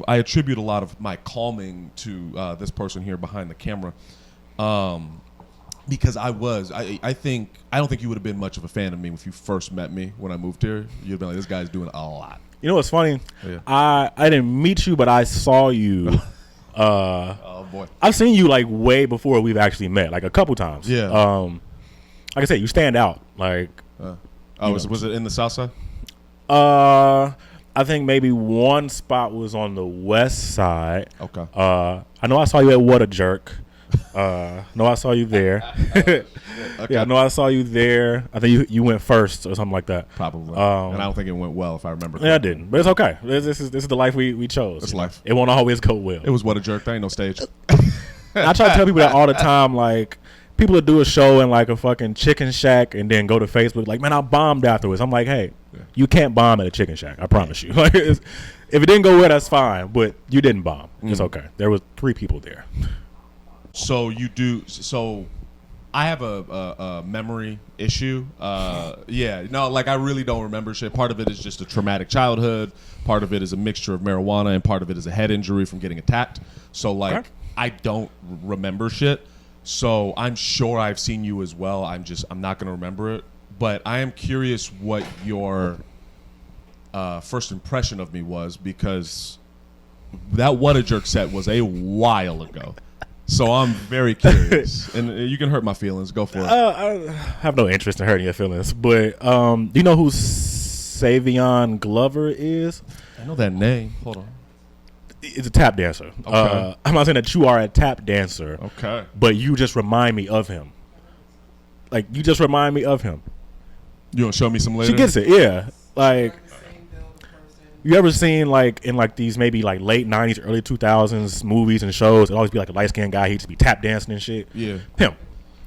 attribute a lot of my calming to this person here behind the camera, because I don't think you would have been much of a fan of me if you first met me when I moved here. You'd have been like, this guy's doing a lot. You know what's funny? Yeah. I didn't meet you, but I saw you. Oh boy, I've seen you like way before we've actually met, like a couple times. Yeah. Like I said, you stand out. Like, was it in the South Side? I think maybe one spot was on the West Side. Okay. I know I saw you at What a Jerk. No, I saw you there. Okay. Yeah, I know I saw you there. I think you went first or something like that. Probably. And I don't think it went well, if I remember correctly. Yeah, I didn't, but it's okay. This is the life we chose. It's life. It won't always go well. It was What a Jerk. There ain't no stage. I try to tell people that all the time. Like, people that do a show in like a fucking chicken shack and then go to Facebook like, man, I bombed afterwards. I'm like, hey, you can't bomb at a chicken shack. I promise you. Like, if it didn't go well, that's fine. But you didn't bomb. It's okay. There was 3 people there. So you do. So I have a memory issue. Like I really don't remember shit. Part of it is just a traumatic childhood. Part of it is a mixture of marijuana, and part of it is a head injury from getting attacked. So like, okay. I don't remember shit. So I'm sure I've seen you as well. I'm not going to remember it. But I am curious what your first impression of me was, because that What a Jerk set was a while ago. So I'm very curious. And you can hurt my feelings. Go for it. I have no interest in hurting your feelings. But do you know who Savion Glover is? I know that name. Hold on. It's a tap dancer. Okay. I'm not saying that you are a tap dancer. Okay. But you just remind me of him. Like, you just remind me of him. You want to show me some later? She gets it, yeah. Like, you ever seen, like, in, like, these maybe, like, late 90s, early 2000s movies and shows, it'd always be, like, a light-skinned guy. He'd just be tap dancing and shit. Yeah. Him.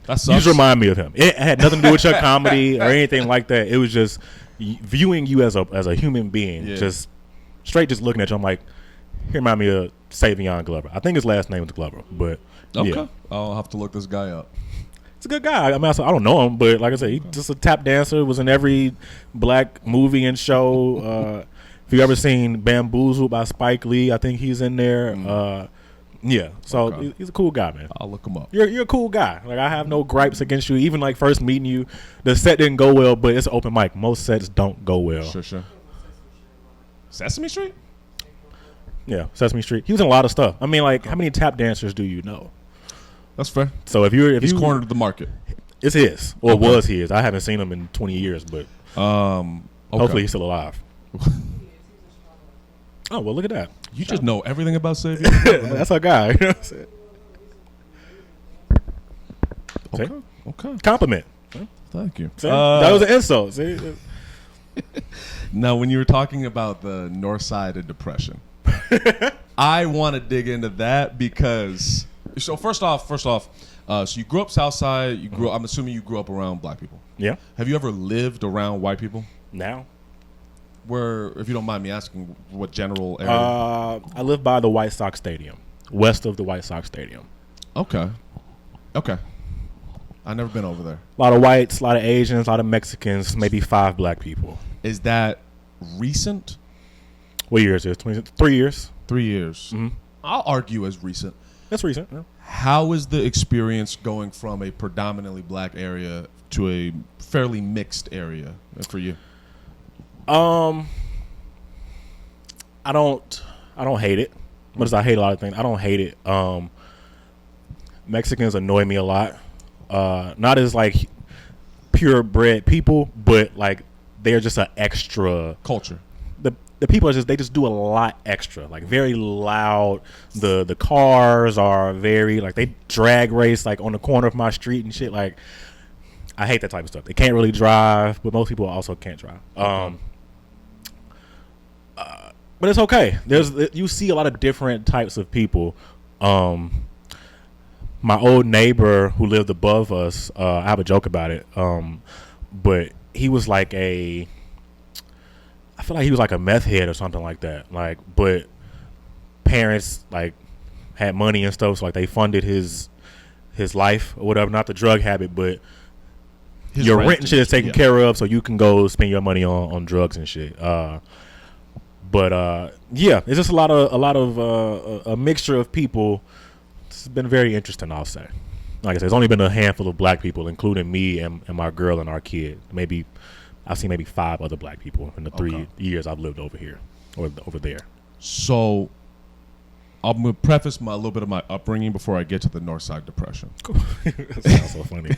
That sucks. You just remind me of him. It had nothing to do with your comedy or anything like that. It was just viewing you as a human being. Yeah. Just straight just looking at you. I'm like, he remind me of Savion Glover. I think his last name was Glover, but okay. Yeah. I'll have to look this guy up. He's a good guy. I mean, I don't know him, but like I said, he's just a tap dancer. Was in every black movie and show. If you ever seen Bamboozled by Spike Lee, I think he's in there. Yeah, so okay. He's a cool guy, man. I'll look him up. You're a cool guy. Like, I have no gripes against you. Even like first meeting you, the set didn't go well, but it's an open mic. Most sets don't go well. Sure. Sesame Street? Yeah, Sesame Street. He was in a lot of stuff. I mean, like, how many tap dancers do you know? That's fair. So if he's cornered the market. It's his, or okay. Was his. I haven't seen him in 20 years, but okay. Hopefully he's still alive. Oh, well, look at that. You just know everything about Savior. That's our guy. You know what I'm saying? Okay. Compliment. Thank you. That was an insult. See? Now, when you were talking about the north side of depression, I want to dig into that because. So first off, so you grew up South Side. I'm assuming you grew up around black people. Yeah. Have you ever lived around white people? Now. Where, if you don't mind me asking, what general area? I live by the White Sox Stadium, west of the White Sox Stadium. Okay. I've never been over there. A lot of whites, a lot of Asians, a lot of Mexicans, maybe 5 black people. Is that recent? What year is this? 3 years. 3 years. Mm-hmm. I'll argue as recent. That's recent. Yeah. How is the experience going from a predominantly black area to a fairly mixed area for you? I don't hate it. What does I hate a lot of things? I don't hate it. Mexicans annoy me a lot. Not as like purebred people, but like they're just an extra culture. The people are they just do a lot extra, like very loud. The cars are very like they drag race like on the corner of my street and shit. Like I hate that type of stuff. They can't really drive, but most people also can't drive. But it's okay. You see a lot of different types of people. my old neighbor who lived above us, I have a joke about it, but he was like I feel like he was like a meth head or something like that. Like, but parents like had money and stuff, so like they funded his life or whatever. Not the drug habit, but his your rent and shit is taken care of, so you can go spend your money on drugs and shit. But yeah, it's just a lot of a mixture of people. It's been very interesting, I'll say. Like I said, it's only been a handful of black people, including me and my girl and our kid. Maybe I've seen maybe 5 other black people in the 3 years I've lived over here or over there. So I'm going to preface a little bit of my upbringing before I get to the Northside Depression. That sounds so funny.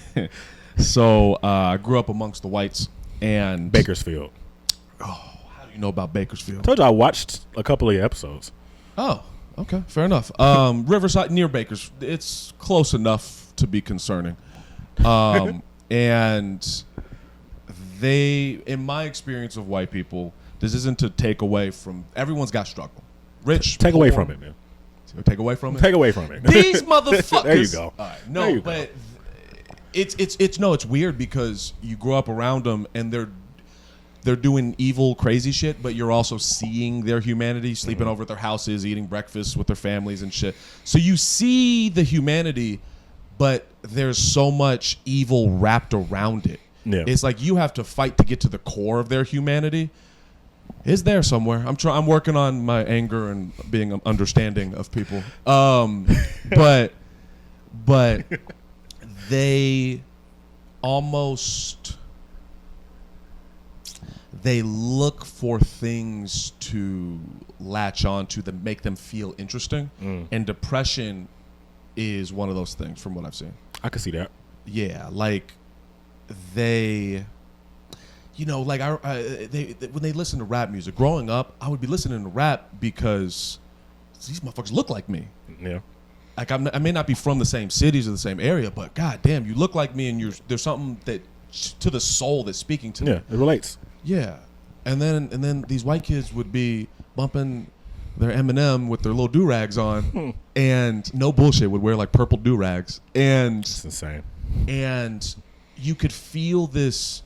So I grew up amongst the whites and Bakersfield. Oh, how do you know about Bakersfield? I told you I watched a couple of episodes. Oh, okay, fair enough. Riverside near Bakers, it's close enough to be concerning. And they, in my experience of white people, this isn't to take away from. Everyone's got struggle. Rich, take poor, away from it, man. Take away from it. Take away from it. These motherfuckers. There you go. All right, no, but go. It's weird because you grow up around them and they're doing evil, crazy shit, but you're also seeing their humanity, sleeping over at their houses, eating breakfast with their families and shit. So you see the humanity, but there's so much evil wrapped around it. Yeah. It's like you have to fight to get to the core of their humanity. It's there somewhere. I'm working on my anger and being understanding of people. But they look for things to latch on to that make them feel interesting. And depression is one of those things from what I've seen. I can see that. Yeah, like they, you know, like they when they listen to rap music. Growing up, I would be listening to rap because these motherfuckers look like me. Yeah. Like I may not be from the same cities or the same area, but goddamn, you look like me, and there's something that to the soul that's speaking to me. Yeah, it relates. Yeah, and then these white kids would be bumping their Eminem with their little do-rags on, and no bullshit, would wear like purple do-rags, and it's insane. And you could feel this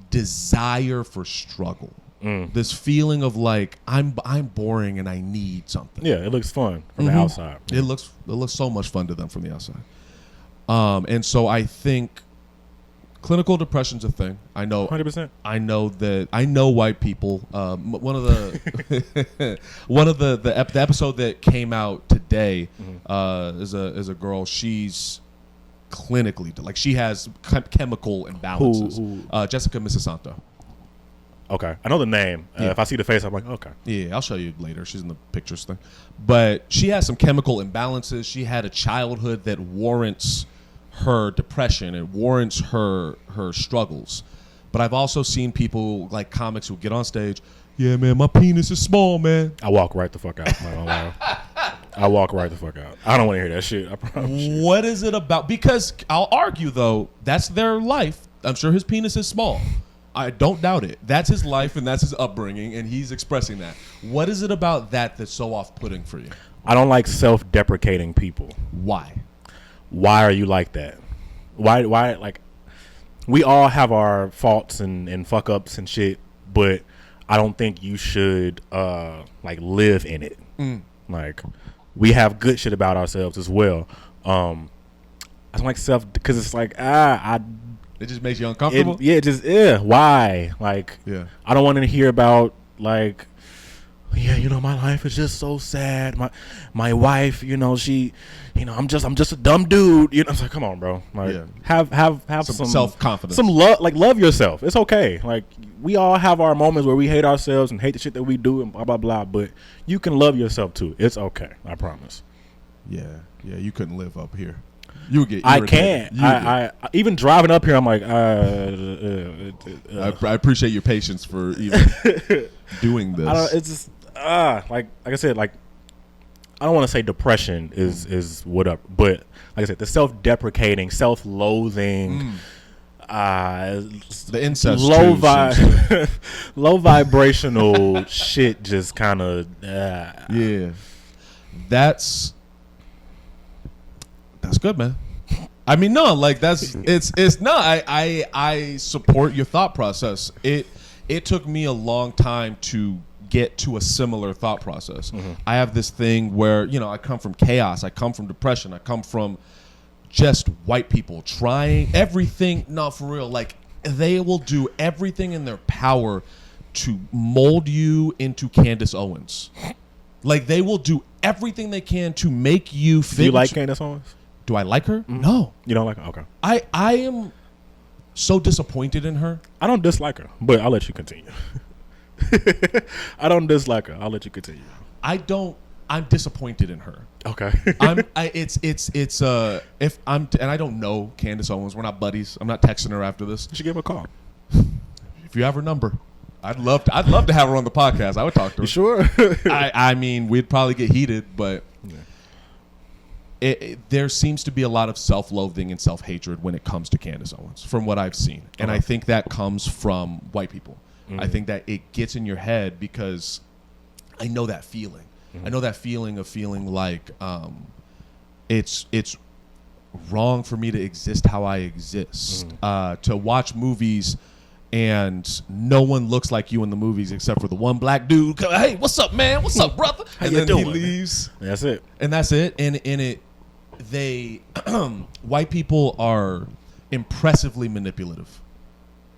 desire for struggle, this feeling of like I'm boring and I need something. Yeah, it looks fun from the outside. It looks so much fun to them from the outside. And so I think clinical depression's a thing. I know 100%. I know white people. One of the episode that came out today is a girl. She's clinically, like, she has chemical imbalances. Who? Jessica Misisanto. Okay, I know the name. If I see the face, I'm like, okay. Yeah, I'll show you later. She's in the pictures thing. But she has some chemical imbalances. She had a childhood that warrants her depression. It warrants her struggles. But I've also seen people, like comics, who get on stage, yeah, man, my penis is small, man. I walk right the fuck out. I walk right the fuck out. I don't want to hear that shit. I promise you. What is it about? Because I'll argue, though, that's their life. I'm sure his penis is small. I don't doubt it. That's his life and that's his upbringing, and he's expressing that. What is it about that that's so off-putting for you? I don't like self-deprecating people. Why? Why are you like that? Why? Like, we all have our faults and fuck-ups and shit, but I don't think you should, like, live in it. Like, we have good shit about ourselves as well. I don't like because it's like, it just makes you uncomfortable? Why? Like, yeah. I don't want to hear about, like, yeah, you know, my life is just so sad. My wife, you know, she, you know, I'm just a dumb dude. You know, it's like, come on, bro. Like, yeah. have some self-confidence. Some love, like, love yourself. It's okay. Like, we all have our moments where we hate ourselves and hate the shit that we do and blah, blah, blah. But you can love yourself, too. It's okay. I promise. Yeah. Yeah, you couldn't live up here. You get. I can't. I even driving up here, I'm like, I appreciate your patience for even doing this. It's just like I said, like, I don't want to say depression is what up, but like I said, the self-deprecating, self-loathing, the incest, low vibrational shit, just kind of yeah. That's That's good, man. I mean, no, like it's no. I support your thought process. It took me a long time to get to a similar thought process. I have this thing where, I come from chaos. I come from depression. I come from just white people trying everything. No, for real. Like, they will do everything in their power to mold you into Candace Owens. Like, they will do everything they can to make you fit. Do you like Candace Owens? Do I like her? No. You don't like her? Okay. I am so disappointed in her. I don't dislike her, but I'll let you continue. I don't dislike her. I'll let you continue. I'm disappointed in her. Okay. And I don't know Candace Owens. We're not buddies. I'm not texting her after this. You should give her a call. If you have her number, I'd love to have her on the podcast. I would talk to her. You sure? I mean, we'd probably get heated, but there seems to be a lot of self-loathing and self-hatred when it comes to Candace Owens, from what I've seen. And I think that comes from white people. I think that it gets in your head because I know that feeling. I know that feeling of feeling like it's wrong for me to exist how I exist. To watch movies and no one looks like you in the movies except for the one black dude. Hey, what's up, man? What's up, brother? How and you then doing? He leaves. That's it. And that's it. And white people are impressively manipulative.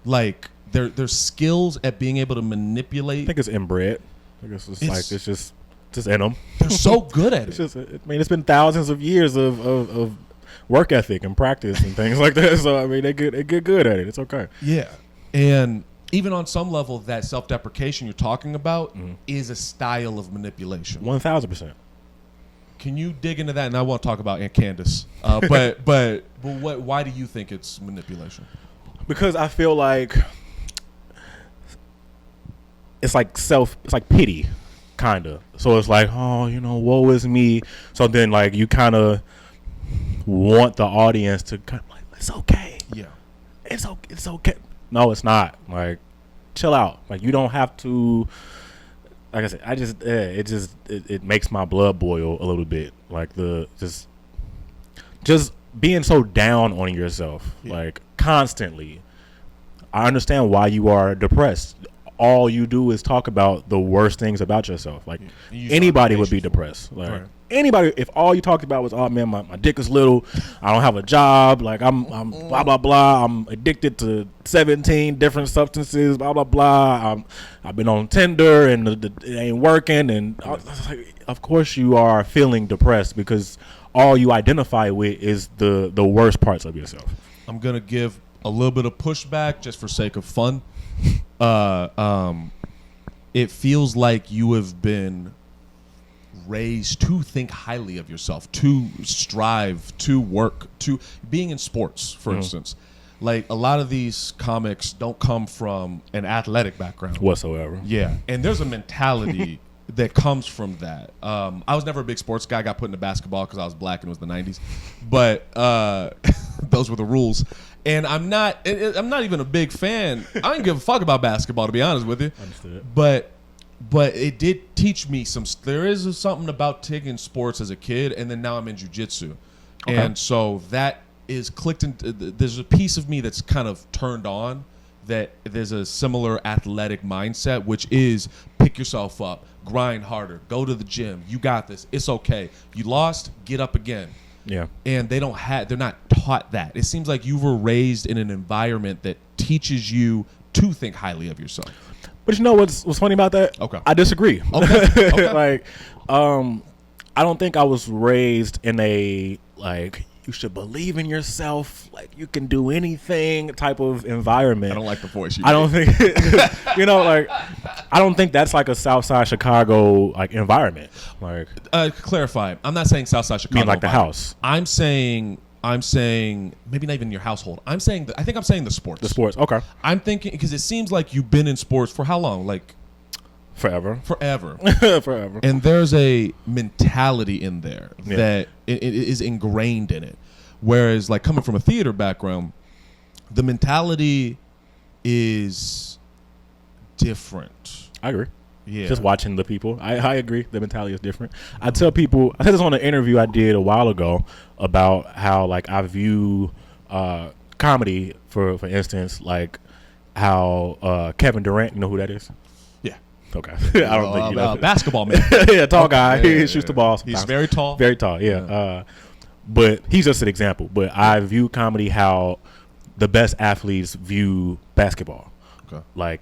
Like, their skills at being able to manipulate. I think it's inbred. I guess it's just in them. They're so good at it. It's been thousands of years of work ethic and practice and things like that. So I mean, they get good at it. It's okay. Yeah, and even on some level, that self-deprecation you're talking about is a style of manipulation. 1,000%. Can you dig into that? And I won't talk about Aunt Candace, but what? Why do you think it's manipulation? Because I feel like it's like pity, kind of. So it's like, oh, woe is me. So then, like, you kind of want the audience to kind of like, it's okay. Yeah. It's okay. No, it's not. Like, chill out. Like, you don't have to. Like I said, it makes my blood boil a little bit. Like, just being so down on yourself, like, constantly. I understand why you are depressed. All you do is talk about the worst things about yourself. Like, anybody would be depressed. Like, anybody, if all you talked about was, oh man, my dick is little, I don't have a job, like I'm blah blah blah, I'm addicted to 17 different substances, blah blah blah. I've been on Tinder and it ain't working, and of course you are feeling depressed because all you identify with is the worst parts of yourself. I'm gonna give a little bit of pushback just for sake of fun. It feels like you have been raised to think highly of yourself, to strive, to work, to being in sports, for instance. Like, a lot of these comics don't come from an athletic background whatsoever. Yeah, and there's a mentality that comes from that. I was never a big sports guy. I got put into basketball because I was black and it was the 90s, but those were the rules. And I'm not even a big fan. I don't give a fuck about basketball, to be honest with you. Understood. But it did teach me there is something about taking sports as a kid, and then now I'm in jiu-jitsu. Okay. And so that is clicked into, there's a piece of me that's kind of turned on, that there's a similar athletic mindset, which is pick yourself up, grind harder, go to the gym. You got this. It's okay. You lost, get up again. Yeah. And they're not taught that. It seems like you were raised in an environment that teaches you to think highly of yourself. But you know what's funny about that? Okay. I disagree. Okay. Like, I don't think I was raised in a, like, you should believe in yourself, like you can do anything type of environment. I don't like the voice. I don't think, like, I don't think that's like a Southside Chicago like environment. Like, clarify. I'm not saying Southside Chicago. I mean, like the house. I'm saying maybe not even your household. I think I'm saying the sports. The sports. Okay. I'm thinking because it seems like you've been in sports for how long? Like forever. Forever. And there's a mentality in there that it is ingrained in it. Whereas, like, coming from a theater background, the mentality is different. I agree. Just watching the people. I agree. The mentality is different. I tell people, I said this on an interview I did a while ago about how like I view comedy, for instance, like how Kevin Durant, you know who that is? Yeah. Okay. I don't think you know. Basketball man. Yeah, tall guy. He shoots the ball sometimes. He's very tall. Very tall, yeah. But he's just an example. But I view comedy how the best athletes view basketball. Okay. Like,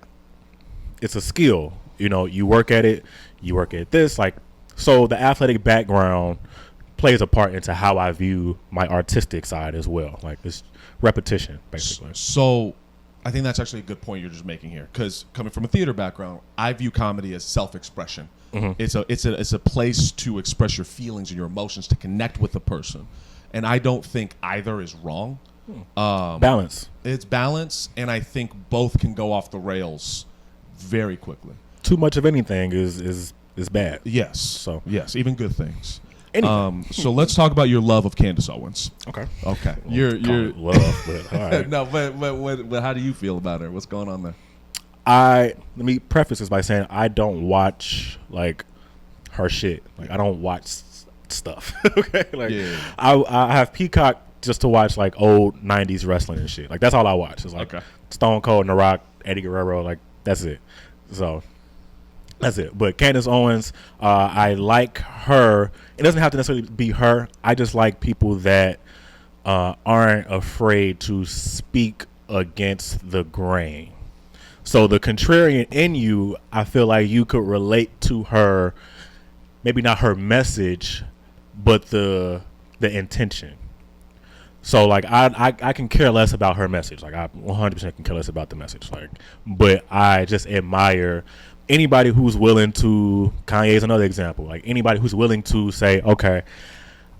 it's a skill. You know, you work at it. You work at this. Like, so the athletic background plays a part into how I view my artistic side as well. Like, it's repetition, basically. So I think that's actually a good point you're just making here. Because coming from a theater background, I view comedy as self-expression. It's a place to express your feelings and your emotions, to connect with the person. And I don't think either is wrong. Balance. It's balance, and I think both can go off the rails very quickly. Too much of anything is bad. Yes. So yes, even good things. Anything. So let's talk about your love of Candace Owens. Okay. Okay. Well, You're love, but all right. No, but how do you feel about her? What's going on there? Let me preface this by saying I don't watch like her shit. Like I don't watch stuff. Okay. Like I have Peacock just to watch like old 90s wrestling and shit. Like that's all I watch. It's like Stone Cold and The Rock, Eddie Guerrero, like that's it. So that's it. But Candace Owens, I like her. It doesn't have to necessarily be her. I just like people that aren't afraid to speak against the grain. So the contrarian in you, I feel like you could relate to her, maybe not her message, but the intention. So like I can care less about her message. Like I 100% can care less about the message. Like, but I just admire anybody who's willing to. Kanye is another example. Like anybody who's willing to say, okay,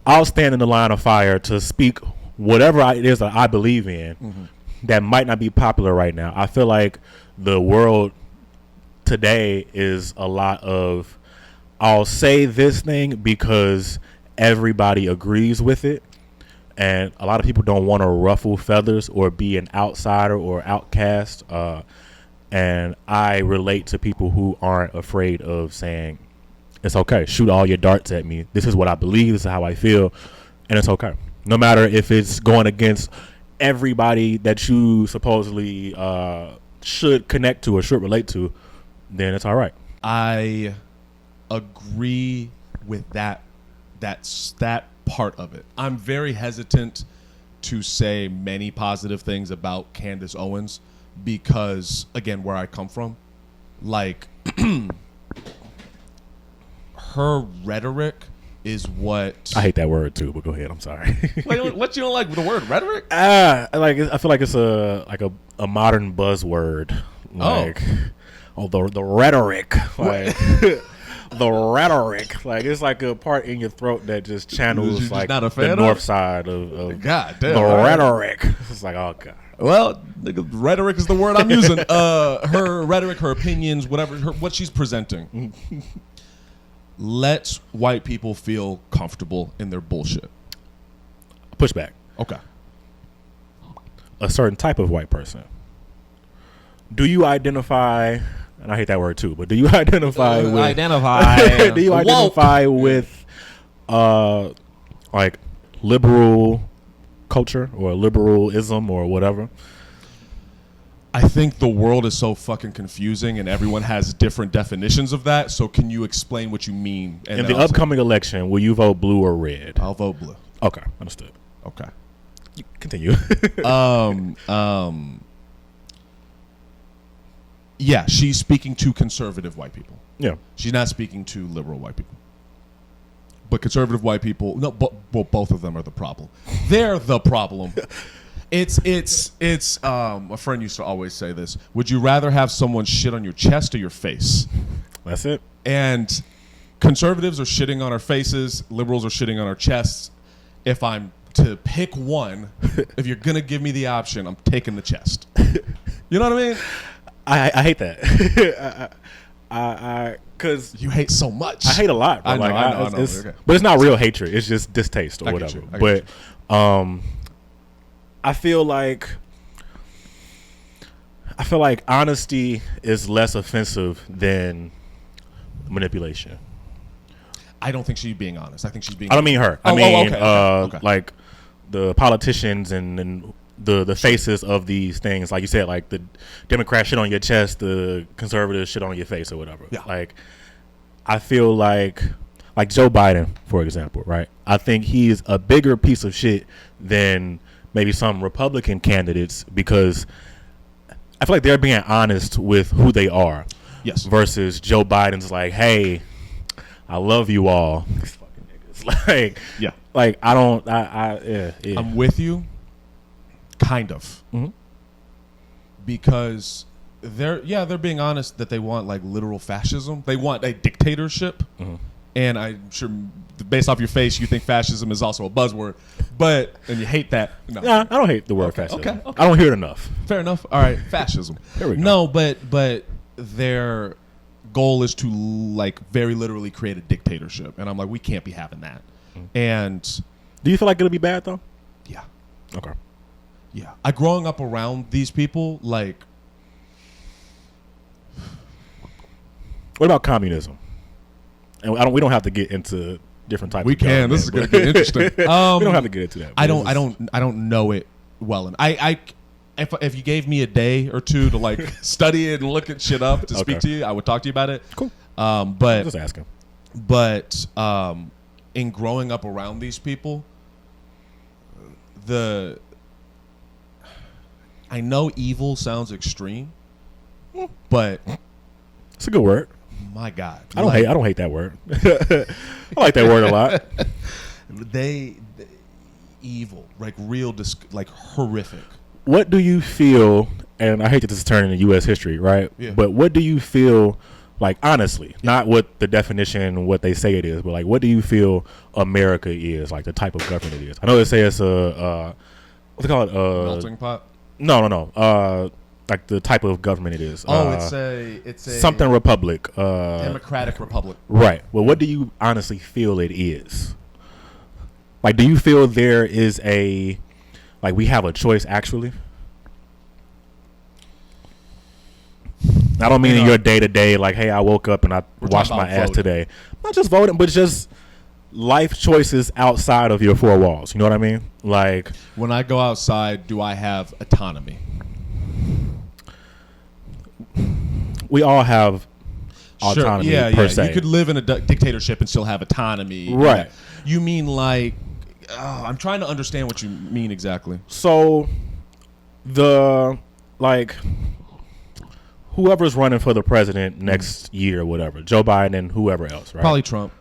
I'll stand in the line of fire to speak whatever it is that I believe in. That might not be popular right now. I feel like the world today is a lot of I'll say this thing because everybody agrees with it. And a lot of people don't want to ruffle feathers or be an outsider or outcast. And I relate to people who aren't afraid of saying, it's okay. Shoot all your darts at me. This is what I believe. This is how I feel. And it's okay. No matter if it's going against everybody that you supposedly should connect to or should relate to, then it's all right. I agree with that part of it. I'm very hesitant to say many positive things about Candace Owens because, again, where I come from, like her rhetoric is what I hate that word too, but go ahead. I'm sorry. Like, what you don't like with the word rhetoric? I feel like it's a modern buzzword. Like, the rhetoric. Like the rhetoric, like it's like a part in your throat that just channels like the north side of God damn, the rhetoric. It's like, oh god. Well, rhetoric is the word I'm using. Her rhetoric, her opinions, whatever, what she's presenting, lets white people feel comfortable in their bullshit. Pushback. Okay. A certain type of white person. Do you identify? And I hate that word too, but do you identify with do you identify with like liberal culture or liberalism or whatever? I think the world is so fucking confusing and everyone has different definitions of that. So can you explain what you mean? In the upcoming election, will you vote blue or red? I'll vote blue. Okay, understood. Okay. Continue. Yeah, she's speaking to conservative white people. Yeah. She's not speaking to liberal white people. But conservative white people, no, both of them are the problem. They're the problem. It's a friend used to always say this. Would you rather have someone shit on your chest or your face? That's it. And conservatives are shitting on our faces. Liberals are shitting on our chests. If I'm to pick one, if you're going to give me the option, I'm taking the chest. You know what I mean? I hate that. Because you hate so much. I hate a lot. I know. Okay. But it's not real hatred. It's just distaste or whatever. But I feel like honesty is less offensive than manipulation? I don't think she's being honest. I think she's being. I don't mean her. I mean, okay. like the politicians and the faces of these things. Like you said, like the Democrat shit on your chest, the conservative shit on your face, or whatever. Yeah. Like, I feel like Joe Biden, for example, right? I think he's a bigger piece of shit than maybe some Republican candidates because I feel like they're being honest with who they are. Yes. Versus Joe Biden's like, hey, I love you all. These fucking niggas. Like, yeah. Like, I don't, yeah. I'm with you. Kind of. Mm-hmm. Because they're being honest that they want like literal fascism. They want a dictatorship. Mm-hmm. And I'm sure based off your face, you think fascism is also a buzzword, and you hate that. No, nah, I don't hate the word fascism. Okay. I don't hear it enough. Fair enough. All right, fascism. There we go. No, but their goal is to like very literally create a dictatorship, and I'm like, we can't be having that. Mm-hmm. And do you feel like it'll be bad though? Yeah. Okay. Yeah. Growing up around these people, like, what about communism? And we don't have to get into different types. We of can. This is going to get interesting. We don't have to get into that. I don't know it well. And if you gave me a day or two to like study it and look at shit up to speak to you, I would talk to you about it. Cool. But just asking. But in growing up around these people, I know evil sounds extreme, but it's a good word. My God, I don't hate that word. I like that word a lot. They evil, like real, like horrific. What do you feel? And I hate that this is turning into U.S. history, right? Yeah. But what do you feel? Like honestly, not what the definition, what they say it is, but like what do you feel America is? Like the type of government it is. I know they say it's a what's it called? Melting pot. No. Like the type of government it is. It's a something republic. Democratic republic. Right. Well, what do you honestly feel it is? Like, do you feel there is we have a choice actually? I don't mean in your day to day, like, hey, I woke up and I washed my ass today. Not just voting, but just life choices outside of your four walls. You know what I mean? Like, when I go outside, do I have autonomy? We all have autonomy, per se. You could live in a dictatorship and still have autonomy. Right. You mean like, I'm trying to understand what you mean exactly. So, whoever's running for the president next year or whatever, Joe Biden and whoever else, right? Probably Trump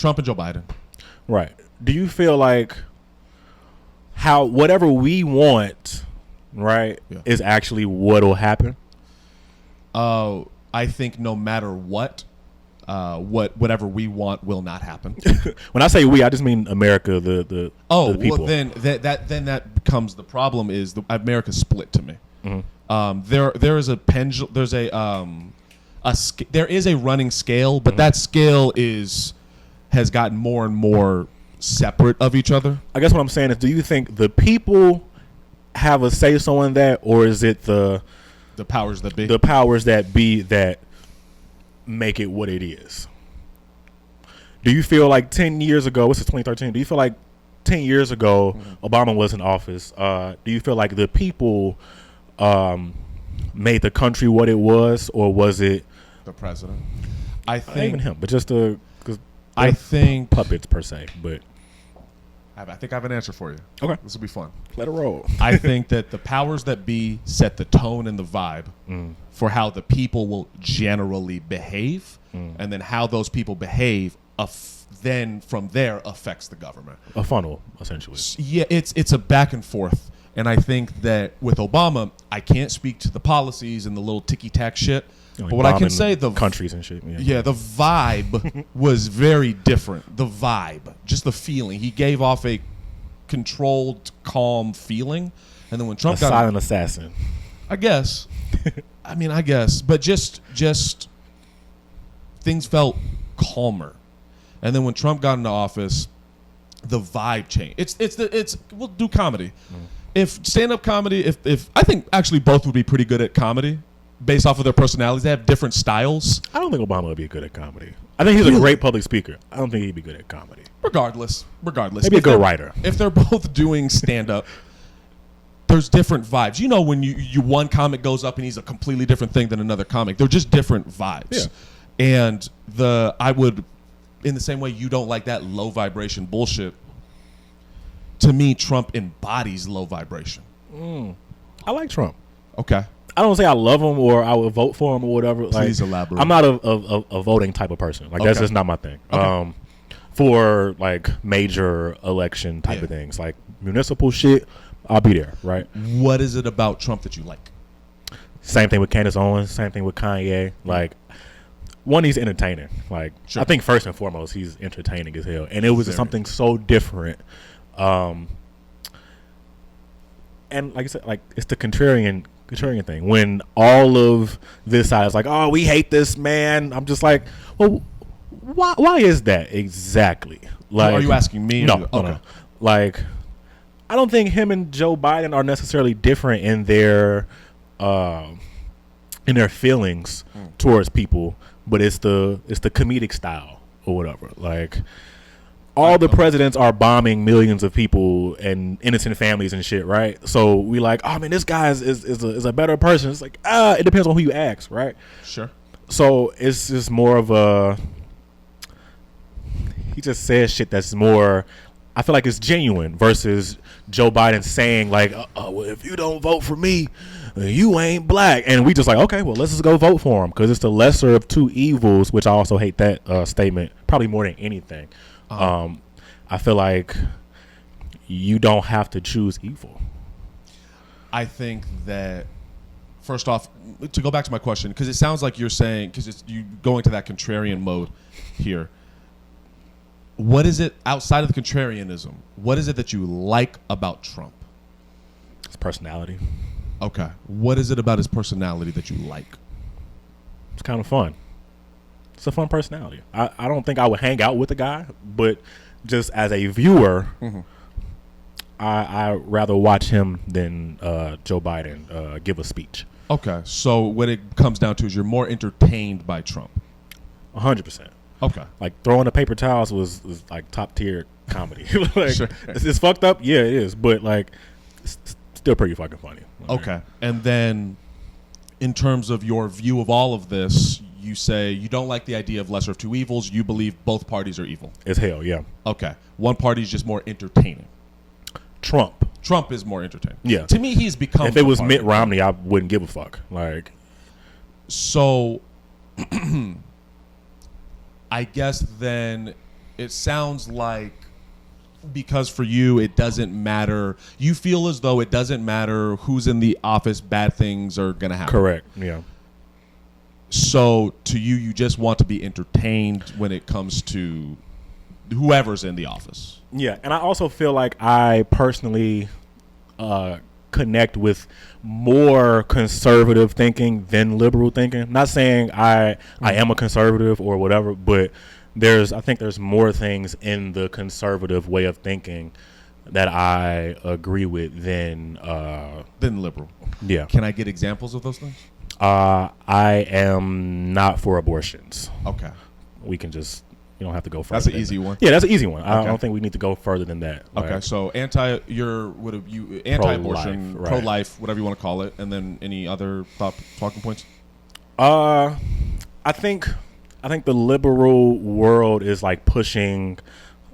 and Joe Biden. Right. Do you feel like whatever we want, right, is actually what'll happen? I think no matter whatever we want will not happen. When I say we, I just mean America, the people. Well, then that becomes the problem. Is America's split to me. Mm-hmm. There is a pendulum. There's there is a running scale, but that scale has gotten more and more separate of each other. I guess what I'm saying is, do you think the people have a say so in that, or is it the powers that be? The powers that be that make it what it is. Do you feel like 10 years ago, what's it, 2013? Do you feel like 10 years ago, Obama was in office? Do you feel like the people made the country what it was, or was it the president? I think not even him, but just I think puppets per se. But I think I have an answer for you. Okay, this will be fun. Let it roll. I think that the powers that be set the tone and the vibe for how the people will generally behave, and then how those people behave, then from there affects the government. A funnel, essentially. Yeah, it's a back and forth, and I think that with Obama, I can't speak to the policies and the little ticky-tack shit. But what I can say, the countries and shit. Yeah, the vibe was very different. The vibe, just the feeling. He gave off a controlled, calm feeling, and then when Trump got silent assassin, I guess. I guess, but just things felt calmer, and then when Trump got into office, the vibe changed. We'll do comedy. If stand-up comedy, if I think actually both would be pretty good at comedy. Based off of their personalities, they have different styles. I don't think Obama would be good at comedy. I think he's a great public speaker. I don't think he'd be good at comedy. Regardless. Maybe a good writer. If they're both doing stand-up, there's different vibes. You know, when you one comic goes up and he's a completely different thing than another comic. They're just different vibes. Yeah. And I would, in the same way you don't like that low vibration bullshit, to me, Trump embodies low vibration. I like Trump. Okay. I don't say I love him or I would vote for him or whatever. Please like, elaborate. I'm not a voting type of person. Like that's just not my thing. Okay. For like major election type of things, like municipal shit, I'll be there. Right. What is it about Trump that you like? Same thing with Candace Owens. Same thing with Kanye. Like, one, he's entertaining. Like, I think first and foremost, he's entertaining as hell, and it was something so different. And like I said, like it's the contrarian thing. When all of this side is like, "Oh, we hate this man," I'm just like, "Well, why is that exactly?" Like, are you asking me? No, no. Like, I don't think him and Joe Biden are necessarily different in their feelings towards people, but it's the comedic style or whatever. Like, all the presidents are bombing millions of people and innocent families and shit, right? So we like, oh man, this guy is a better person. It's like, it depends on who you ask, right? Sure. So it's just more of a, he just says shit that's more, I feel like it's genuine versus Joe Biden saying like, well, if you don't vote for me, you ain't black. And we just like, okay, well, let's just go vote for him because it's the lesser of two evils, which I also hate that statement probably more than anything. I feel like you don't have to choose evil. I think that, first off, to go back to my question, because it sounds like you're saying, because it's you going to that contrarian mode here. What is it outside of the contrarianism? What is it that you like about Trump? His personality. Okay. What is it about his personality that you like? It's kind of fun. It's a fun personality. I don't think I would hang out with the guy, but just as a viewer, I rather watch him than Joe Biden give a speech. Okay, so what it comes down to is you're more entertained by Trump. 100%. Okay. Like throwing the paper towels was like top tier comedy. Like, sure. It's fucked up. Yeah, it is. But like, it's still pretty fucking funny. Okay. And then in terms of your view of all of this, you say you don't like the idea of lesser of two evils. You believe both parties are evil. As hell, yeah. Okay. One party is just more entertaining. Trump is more entertaining. Yeah. To me, he's become. If it was Mitt Romney, I wouldn't give a fuck. Like, so I guess then it sounds like because for you it doesn't matter. You feel as though it doesn't matter who's in the office, bad things are gonna happen. Correct. Yeah. So to you, you just want to be entertained when it comes to whoever's in the office. Yeah, and I also feel like I personally connect with more conservative thinking than liberal thinking. Not saying I am a conservative or whatever, but I think there's more things in the conservative way of thinking that I agree with than liberal. Yeah. Can I get examples of those things? I am not for abortions. Okay. We can just, you don't have to go further. That's an easy one. Yeah, that's an easy one. Okay. I don't think we need to go further than that. Okay, like, so anti-abortion, right. pro-life, whatever you want to call it, and then any other talking points? I think the liberal world is like pushing.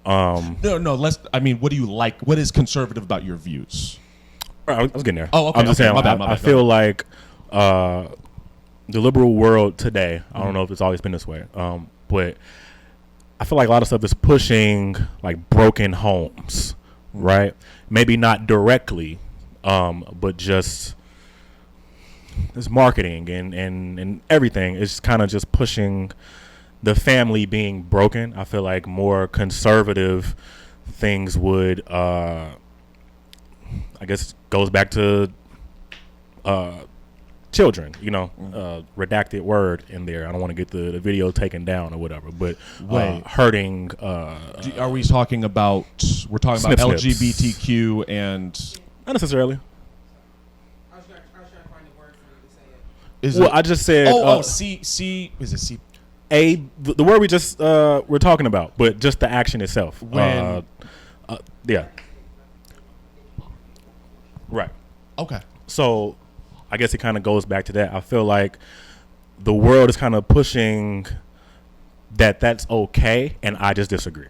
No. What do you like? What is conservative about your views? I was getting there. Oh, okay. I'm just saying. My bad, I feel like the liberal world today. I don't know if it's always been this way, but I feel like a lot of stuff is pushing like broken homes, right? Maybe not directly, but just it's marketing and everything. It's kind of just pushing the family being broken. I feel like more conservative things would, I guess, goes back to children, redacted word in there. I don't want to get the video taken down or whatever, but hurting. Are we talking about? We're talking about LGBTQ and not necessarily. I was trying to find the word for you to say it. I just said. C. Is it C? the word we just we're talking about, but just the action itself. When yeah. Right. okay. So I guess it kind of goes back to that. I feel like the world is kind of pushing that that's okay, and I just disagree.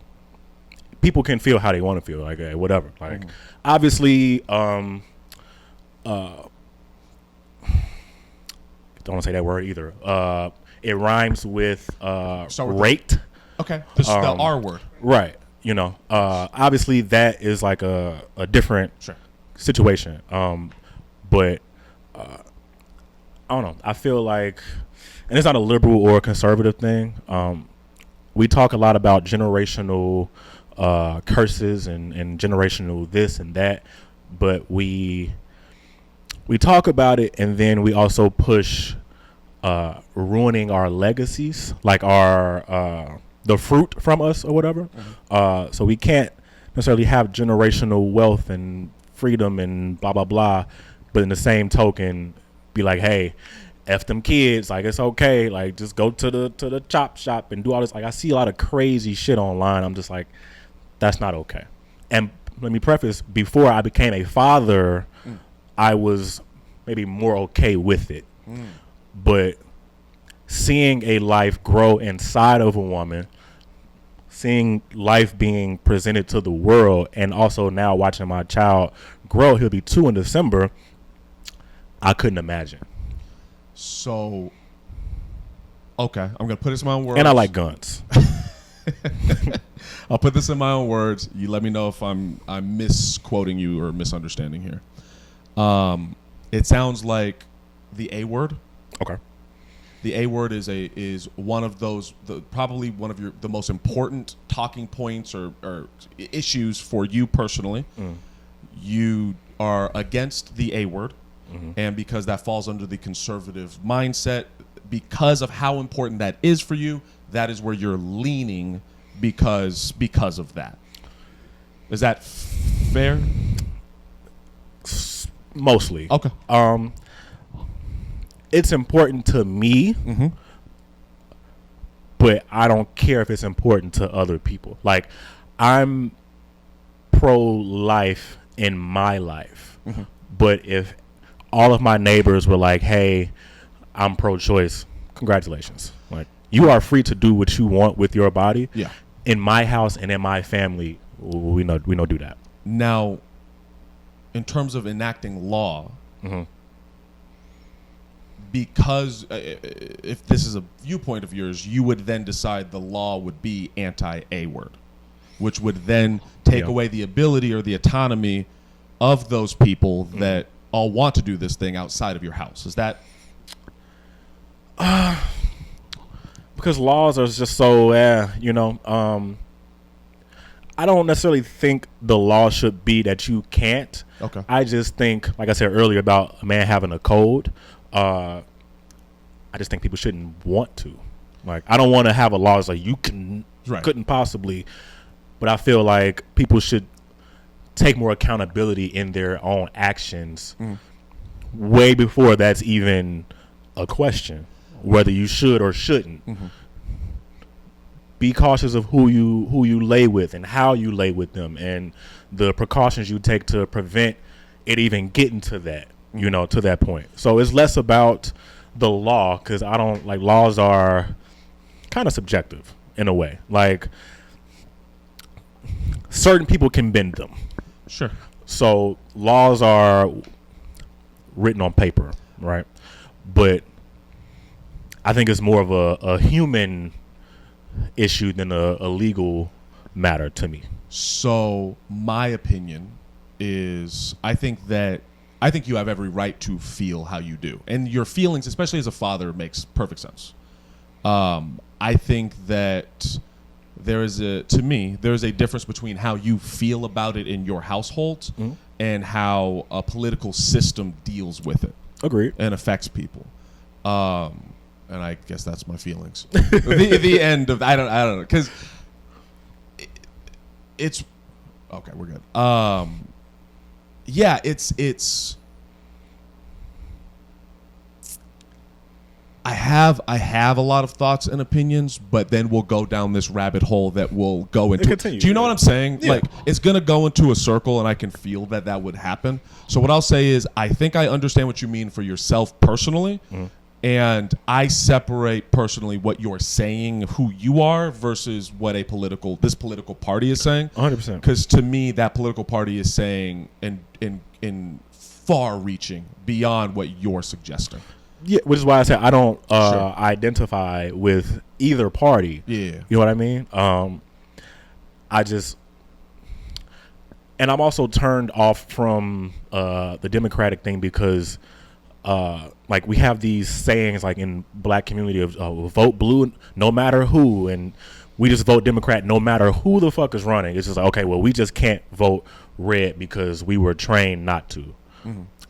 People can feel how they want to feel, like whatever. Like obviously, don't want to say that word either. It rhymes with rate. Okay. The R word. Right. You know, obviously that is like a different situation. But I don't know. I feel like, and it's not a liberal or a conservative thing. We talk a lot about generational curses and generational this and that, but we talk about it, and then we also push ruining our legacies, like our the fruit from us or whatever. So we can't necessarily have generational wealth and freedom and blah blah blah, but in the same token, be like, hey, F them kids, like it's okay, like just go to the chop shop and do all this. Like I see a lot of crazy shit online. I'm just like, that's not okay. And let me preface, before I became a father, I was maybe more okay with it. But seeing a life grow inside of a woman, seeing life being presented to the world, and also now watching my child grow, he'll be 2 in December, I couldn't imagine. So, okay, I'm going to put this in my own words. And I like guns. I'll put this in my own words. You let me know if I'm misquoting you or misunderstanding here. It sounds like the A word. Okay. The A word is one of those, probably one of the most important talking points or issues for you personally. You are against the A word, and because that falls under the conservative mindset, because of how important that is for you, that is where you're leaning because of that. Is that fair? Mostly. Okay. It's important to me, but I don't care if it's important to other people. Like, I'm pro-life in my life, but if all of my neighbors were like, hey, I'm pro-choice, congratulations. Like, you are free to do what you want with your body. Yeah. In my house and in my family, we don't do that. Now, in terms of enacting law, because if this is a viewpoint of yours, you would then decide the law would be anti-A word, which would then take away the ability or the autonomy of those people that all want to do this thing outside of your house. Is that? Because laws are just so, I don't necessarily think the law should be that you can't. Okay. I just think, like I said earlier about a man having a code, I just think people shouldn't want to. Like, I don't want to have a law that's like you couldn't possibly, but I feel like people should take more accountability in their own actions way before that's even a question, whether you should or shouldn't. Be cautious of who you lay with and how you lay with them and the precautions you take to prevent it even getting to that, to that point. So it's less about the law, because I don't like, laws are kind of subjective in a way. Like, certain people can bend them. Sure. So laws are written on paper, right? But I think it's more of a human issue than a legal matter to me. So my opinion is, I think you have every right to feel how you do, and your feelings, especially as a father, makes perfect sense. I think that there is a difference between how you feel about it in your household and how a political system deals with it. Agreed. And affects people. And I guess that's my feelings. the end of, I don't know, because it's okay. We're good. Yeah, it's I have a lot of thoughts and opinions, but then we'll go down this rabbit hole that will go into. Continue, Do you know what I'm saying? Yeah. Like, it's gonna go into a circle, and I can feel that would happen. So what I'll say is, I think I understand what you mean for yourself personally, and I separate personally what you're saying, who you are, versus what this political party is saying. 100%. Because to me, that political party is saying in far-reaching beyond what you're suggesting. Yeah, which is why I said I don't identify with either party. Yeah. You know what I mean? I just, and I'm also turned off from the Democratic thing because, like, we have these sayings like in black community of vote blue no matter who, and we just vote Democrat no matter who the fuck is running. It's just like, okay, well, we just can't vote red because we were trained not to,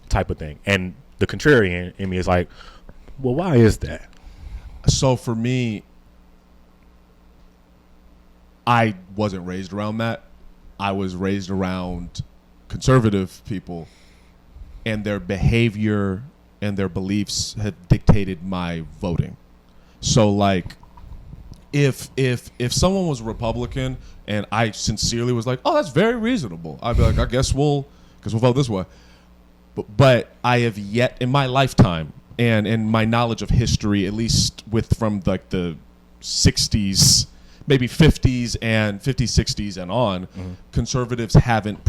type of thing. And the contrarian in me is like, well, why is that? So for me, I wasn't raised around that. I was raised around conservative people, and their behavior and their beliefs have dictated my voting. So, like, if someone was Republican and I sincerely was like, oh, that's very reasonable, I'd be like, I guess we'll vote this way. But I have yet in my lifetime and in my knowledge of history, at least from like the 60s, maybe 50s, 60s and on, conservatives haven't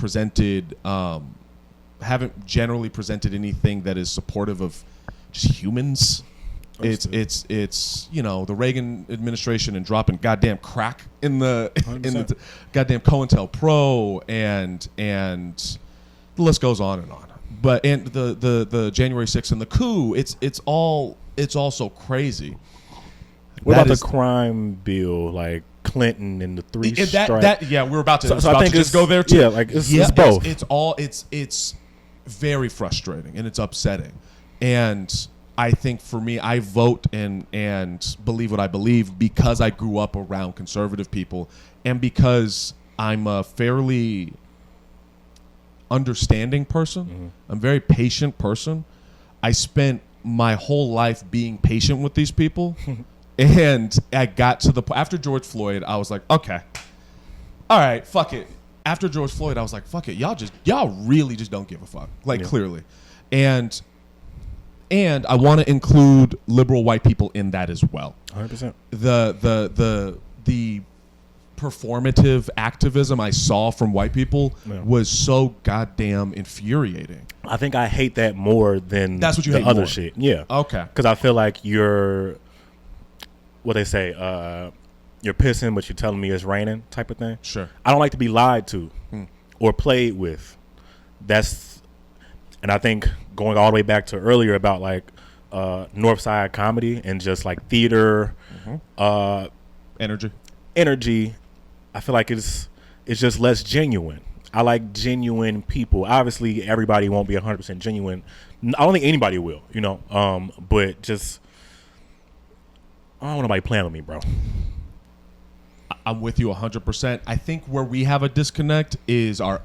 generally presented anything that is supportive of just humans. It's the Reagan administration and dropping goddamn crack in the goddamn COINTELPRO and the list goes on and on. But and the January 6th and the coup, it's all so crazy. What about the crime bill, like Clinton and the three strikes? We're about to. So I think just go there too. Yeah, like it's both. It's very frustrating and it's upsetting. And I think for me, I vote and believe what I believe because I grew up around conservative people and because I'm a fairly understanding person. I'm a very patient person. I spent my whole life being patient with these people. And I got to the point after George Floyd, I was like, okay, all right, fuck it. After George Floyd, I was like, fuck it. Y'all really just don't give a fuck. Like, clearly. And I want to include liberal white people in that as well. 100%. The performative activism I saw from white people was so goddamn infuriating. I think I hate that more than that's what you the hate other more. shit. Yeah. Okay. Because I feel like you're, what they say, you're pissing, but you're telling me it's raining type of thing. Sure. I don't like to be lied to or played with. And I think going all the way back to earlier about like North Side comedy and just like theater, energy. I feel like it's just less genuine. I like genuine people. Obviously, everybody won't be 100% genuine. I don't think anybody will, but just I don't want nobody playing with me, bro. I'm with you 100%. I think where we have a disconnect is our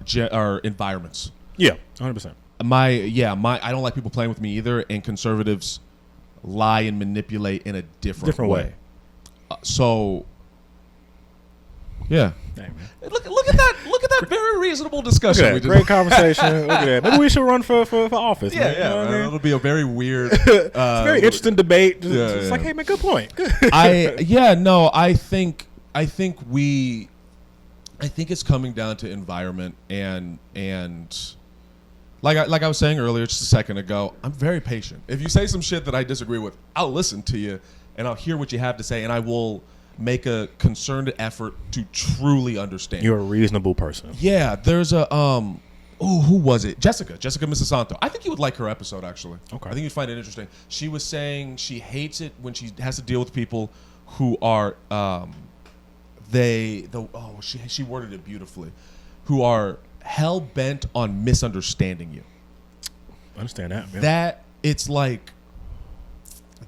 environments. Yeah, 100%. I don't like people playing with me either, and conservatives lie and manipulate in a different way. Yeah. Dang, Look at that very reasonable discussion. Great conversation. Look at that. Maybe we should run for office. Yeah, man. You know what I mean? It'll be a very weird, it's a very interesting debate. Just like, hey man, good point. I think it's coming down to environment and like I was saying earlier just a second ago, I'm very patient. If you say some shit that I disagree with, I'll listen to you and I'll hear what you have to say and I will make a concerted effort to truly understand. You're a reasonable person. Yeah, there's a who was it? Jessica Misasanto. I think you would like her episode actually. Okay. I think you'd find it interesting. She was saying she hates it when she has to deal with people who are she worded it beautifully, who are hell bent on misunderstanding you. I understand that, man. That it's like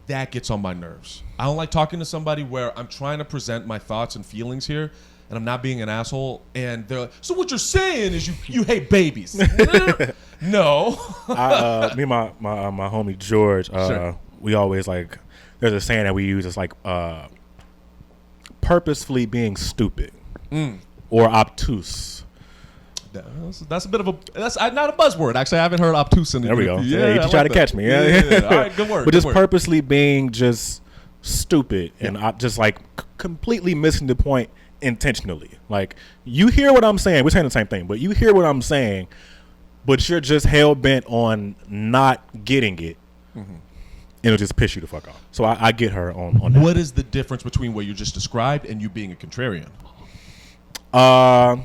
that gets on my nerves. I don't like talking to somebody where I'm trying to present my thoughts and feelings here and I'm not being an asshole and they're like, so what you're saying is you hate babies. No. Me and my homie George, Sure. we always like there's a saying that we use. It's like purposefully being stupid or obtuse. That's a bit of a that's not a buzzword. Actually, I haven't heard obtuse in. There we go. Yeah, you try to catch me. Yeah. All right, good word. But good just word. purposely being just stupid and just like completely missing the point intentionally. Like, you hear what I'm saying. We're saying the same thing, but you hear what I'm saying, but you're just hell bent on not getting it. It'll just piss you the fuck off. So I get her on that. What is the difference between what you just described and you being a contrarian? I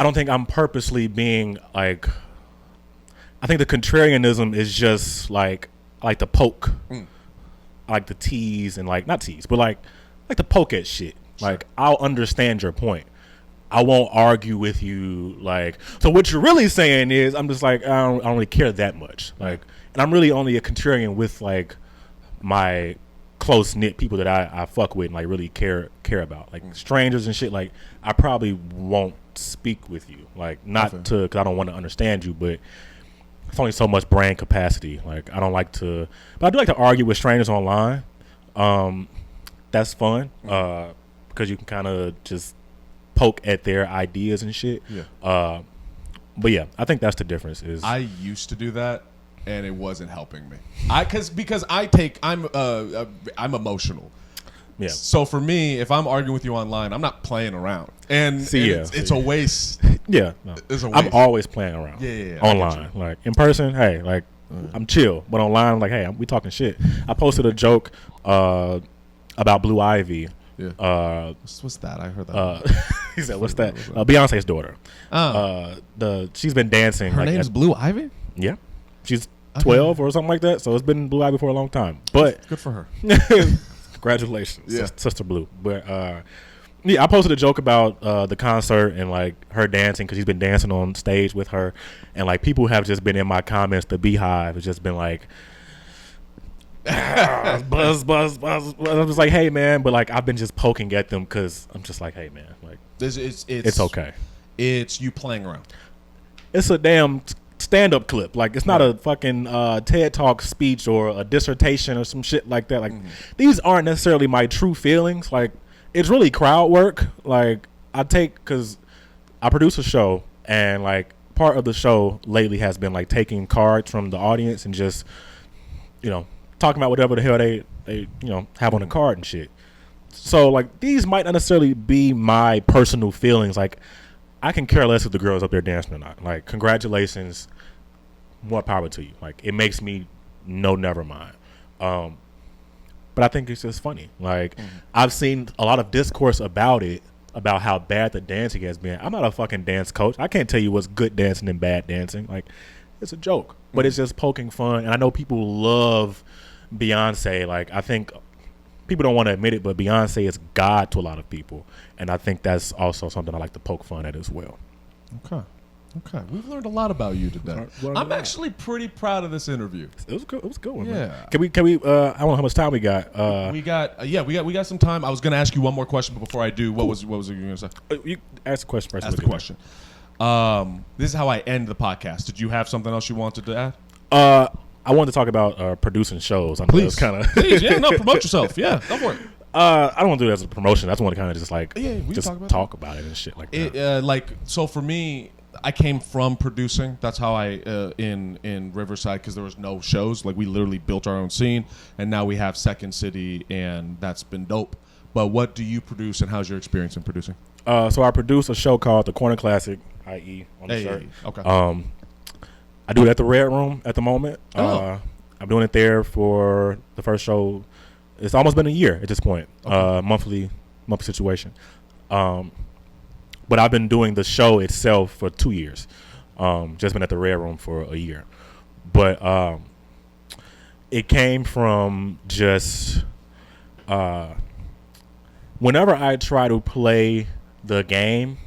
don't think I'm purposely being like. I think the contrarianism is just like I like to poke, I like to tease and like not tease, but like to poke at shit. Sure. Like, I'll understand your point. I won't argue with you. Like, so what you're really saying is, I'm just like, I don't really care that much. Like, and I'm really only a contrarian with like my close knit people that I fuck with and like really care about. Like strangers and shit. Like, I probably won't speak with you. Like, not because I don't want to understand you, but it's only so much brain capacity. Like, I don't like to, but I do like to argue with strangers online. That's fun because you can kind of just poke at their ideas and shit. Yeah. But yeah, I think that's the difference. Is I used to do that, and it wasn't helping me. Because I'm emotional. Yeah. So for me, if I'm arguing with you online, I'm not playing around, and it's a waste. Yeah. No. It's a waste. I'm always playing around. Yeah. Online, like in person, hey, like I'm chill, but online, I'm like, hey, we talking shit. I posted a joke about Blue Ivy. Yeah. What's that? I heard that. He said, "What's that?" Beyonce's daughter. She's been dancing. Her name's Blue Ivy. Yeah, she's 12 or something like that. So it's been Blue Ivy for a long time. But good for her. Congratulations, yeah. Sister Blue. But yeah, I posted a joke about the concert and like her dancing because she's been dancing on stage with her, and like people have just been in my comments. The Beehive has just been like. Buzz. I'm just like, hey man, but like I've been just poking at them because I'm just like, hey man, like it's okay. It's you playing around. It's a damn stand-up clip. Like, it's not a fucking TED Talk speech or a dissertation or some shit like that. Like, these aren't necessarily my true feelings. Like, it's really crowd work. Like, because I produce a show, and like part of the show lately has been like taking cards from the audience and just, talking about whatever the hell they have on the card and shit. So like these might not necessarily be my personal feelings. Like, I can care less if the girl's up there dancing or not. Like, congratulations, more power to you. Like, it makes me never mind. But I think it's just funny. Like, I've seen a lot of discourse about it, about how bad the dancing has been. I'm not a fucking dance coach. I can't tell you what's good dancing and bad dancing. Like, it's a joke, but it's just poking fun. And I know people love Beyonce. Like, I think people don't want to admit it, but Beyonce is God to a lot of people. And I think that's also something I like to poke fun at as well. Okay. We've learned a lot about you today. I'm actually pretty proud of this interview. It was good. It was a good one. Yeah. Man. Can we? I don't know how much time we got. We got some time. I was going to ask you one more question, but before I do, what was you going to say? You ask the question first. Ask the question. This is how I end the podcast. Did you have something else you wanted to add? I wanted to talk about producing shows. Please, please, promote yourself. Yeah, go for it. I don't want to do it as a promotion. I just want to kind of just like talk about it and shit like that. So for me, I came from producing. That's how I in Riverside, because there was no shows. Like, we literally built our own scene, and now we have Second City, and that's been dope. But what do you produce, and how's your experience in producing? So I produce a show called The Corner Classic, i.e. on the shirt. Okay. I do it at the Red Room at the moment. I'm doing it there for the first show. It's almost been a year at this point. Monthly situation. But I've been doing the show itself for 2 years. Just been at the Red Room for a year. But it came from just whenever I try to play the game,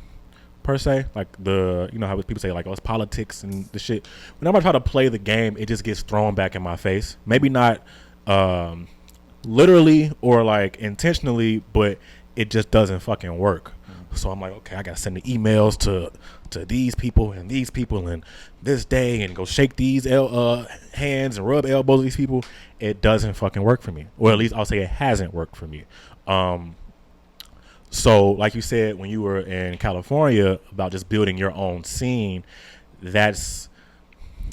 per se, like how people say like, oh, it's politics and the shit. Whenever I try to play the game, it just gets thrown back in my face. Maybe not literally or like intentionally, but it just doesn't fucking work. So I'm like, okay, I gotta send the emails to these people and this day and go shake these hands and rub elbows with these people. It doesn't fucking work for me, or at least I'll say it hasn't worked for me. So like you said when you were in California about just building your own scene, that's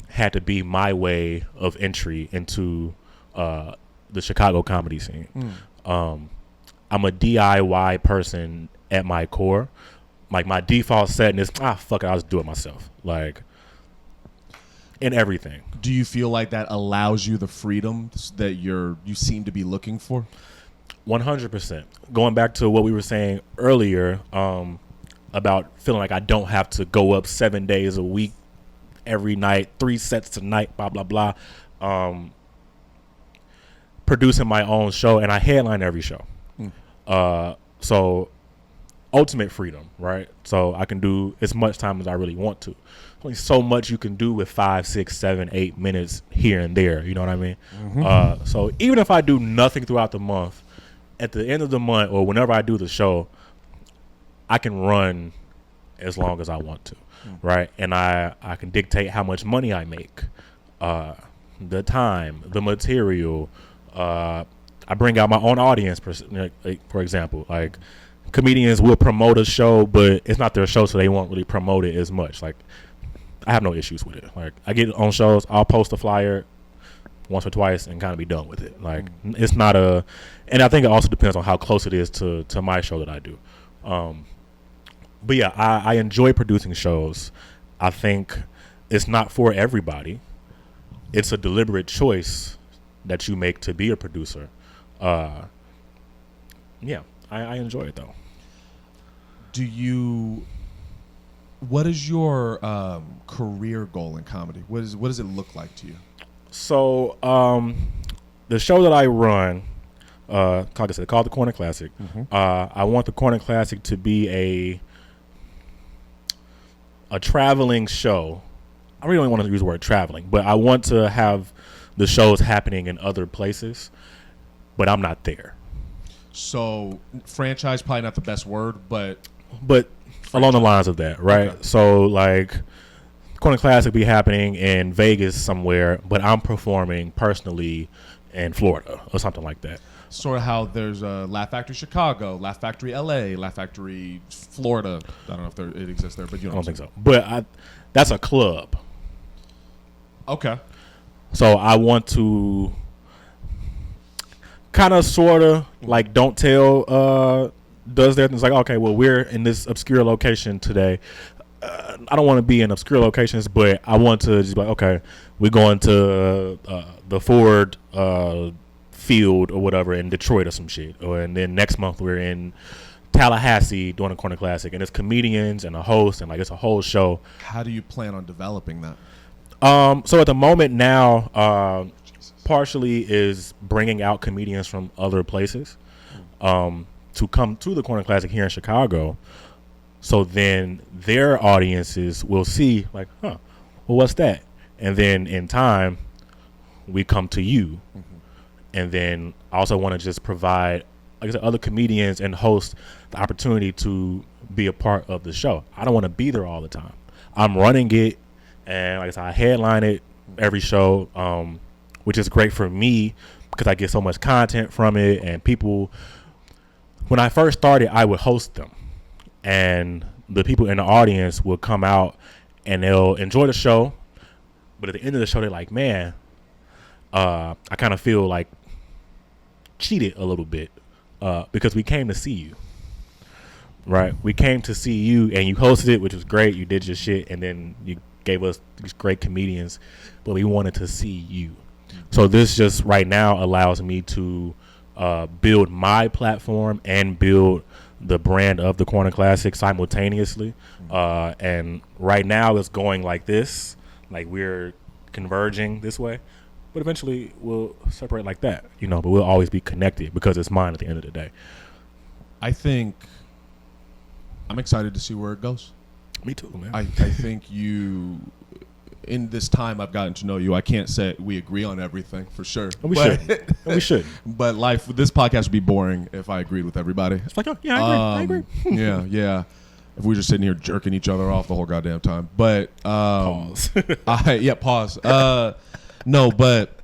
had to be my way of entry into the Chicago comedy scene. I'm a DIY person at my core. Like my default setting is fuck it, I'll just do it myself. Like in everything. Do you feel like that allows you the freedom that you seem to be looking for? 100%. Going back to what we were saying earlier about feeling like I don't have to go up 7 days a week, every night, 3 sets a night, blah, blah, blah. Producing my own show, and I headline every show. So ultimate freedom, right? So I can do as much time as I really want to. Only so much you can do with 5, 6, 7, 8 minutes here and there. You know what I mean? So even if I do nothing throughout the month, at the end of the month or whenever I do the show, I can run as long as I want to, right? And I can dictate how much money I make, the time, the material. I bring out my own audience, for example. Like comedians will promote a show, but it's not their show, so they won't really promote it as much. Like I have no issues with it. Like I get on shows, I'll post a flyer once or twice and kind of be done with it. Like it's not and I think it also depends on how close it is to my show that I do. But yeah, I enjoy producing shows. I think it's not for everybody. It's a deliberate choice that you make to be a producer. Yeah, I enjoy it though. What is your career goal in comedy? What does it look like to you? So the show that I run, like I said, called the Corner Classic. I want the Corner Classic to be a traveling show. I really don't want to use the word traveling, but I want to have the shows happening in other places, but I'm not there. So franchise, probably not the best word, but along the lines of that, right? Okay. So like Corner Classic be happening in Vegas somewhere, but I'm performing personally in Florida or something like that. Sort of how there's Laugh Factory Chicago, Laugh Factory LA, Laugh Factory Florida. I don't know if it exists there, but you know I don't think so. But that's a club. Okay. So I want to kind of sort of like Don't Tell does that. It's like, okay, well, we're in this obscure location today. I don't want to be in obscure locations, but I want to just be like, okay, we're going to the Ford field or whatever in Detroit or some shit. And then next month we're in Tallahassee doing a Corner Classic. And it's comedians and a host and like it's a whole show. How do you plan on developing that? So at the moment now, partially is bringing out comedians from other places to come to the Corner Classic here in Chicago. So then their audiences will see like, well, what's that? And then in time, we come to you. And then I also want to just provide, like I said, other comedians and hosts the opportunity to be a part of the show. I don't want to be there all the time. I'm running it. And like I said, I headline it every show, which is great for me because I get so much content from it. And people, when I first started, I would host them. And the people in the audience will come out and they'll enjoy the show. But at the end of the show, they're like, man, I kind of feel like cheated a little bit because we came to see you. Right? We came to see you and you hosted it, which was great. You did your shit. And then you gave us these great comedians, but we wanted to see you. So this just right now allows me to build my platform and build the brand of the Corner Classic simultaneously. And right now it's going like this, like we're converging this way, but eventually we'll separate like that, but we'll always be connected because it's mine at the end of the day. I think I'm excited to see where it goes. Me too, man. I think in this time I've gotten to know you, I can't say we agree on everything for sure. We should. But this podcast would be boring if I agreed with everybody. It's like, oh, yeah, I agree. Yeah. If we were just sitting here jerking each other off the whole goddamn time. But Pause. Pause. No, but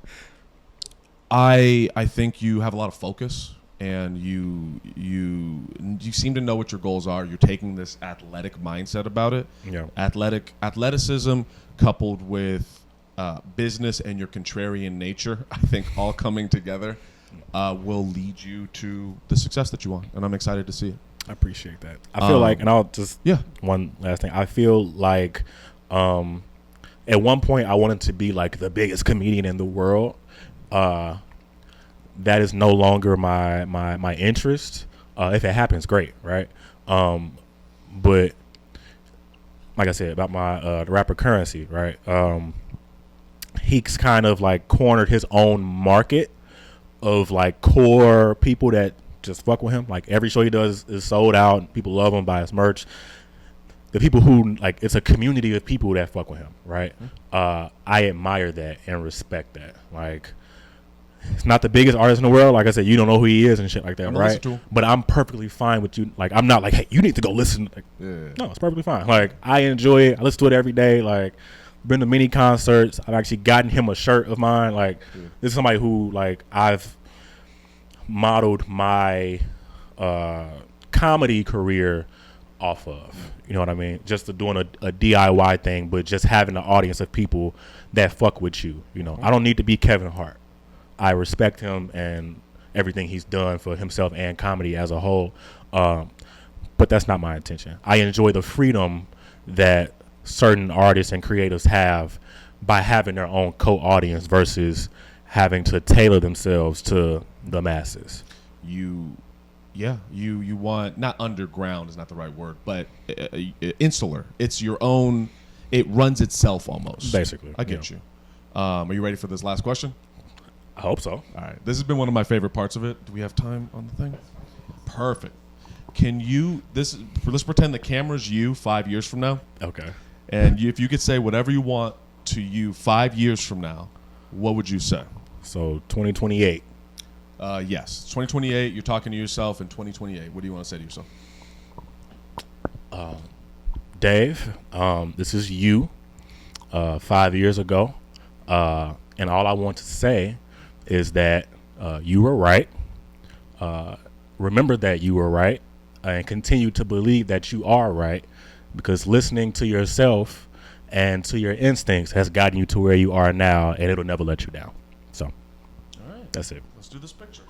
I think you have a lot of focus, and you seem to know what your goals are. You're taking this athletic mindset about it. Yeah. Athleticism coupled with business and your contrarian nature, I think all coming together will lead you to the success that you want, and I'm excited to see it. I appreciate that. I feel like, and I'll just one last thing. I feel like at one point I wanted to be like the biggest comedian in the world. That is no longer my interest. If it happens, great, right? But like I said about my the rapper Currency, right? He's kind of like cornered his own market of like core people that just fuck with him. Like every show he does is sold out. People love him, buy his merch. The people who like, it's a community of people that fuck with him, right? I admire that and respect that. Like, it's not the biggest artist in the world. Like I said, you don't know who he is and shit like that, right? But I'm perfectly fine with you. Like, I'm not like, hey, you need to go listen. Like, no, it's perfectly fine. Like, I enjoy it. I listen to it every day. Like, been to many concerts. I've actually gotten him a shirt of mine. Like, this is somebody who, like, I've modeled my comedy career off of. You know what I mean? Just doing a DIY thing, but just having an audience of people that fuck with you. You know, I don't need to be Kevin Hart. I respect him and everything he's done for himself and comedy as a whole. But that's not my intention. I enjoy the freedom that certain artists and creatives have by having their own co-audience versus having to tailor themselves to the masses. You want, not underground is not the right word, but insular. It's your own. It runs itself almost. Basically, I get you. Are you ready for this last question? I hope so. All right. This has been one of my favorite parts of it. Do we have time on the thing? Perfect. Can you let's pretend the camera's you 5 years from now. Okay. And if you could say whatever you want to you 5 years from now, what would you say? So 2028. Yes. 2028, you're talking to yourself in 2028. What do you want to say to yourself? Dave, this is you 5 years ago. And all I want to say is that you were right. Remember that you were right, and continue to believe that you are right, because listening to yourself and to your instincts has gotten you to where you are now, and it'll never let you down. So, all right, that's it. Let's do this picture.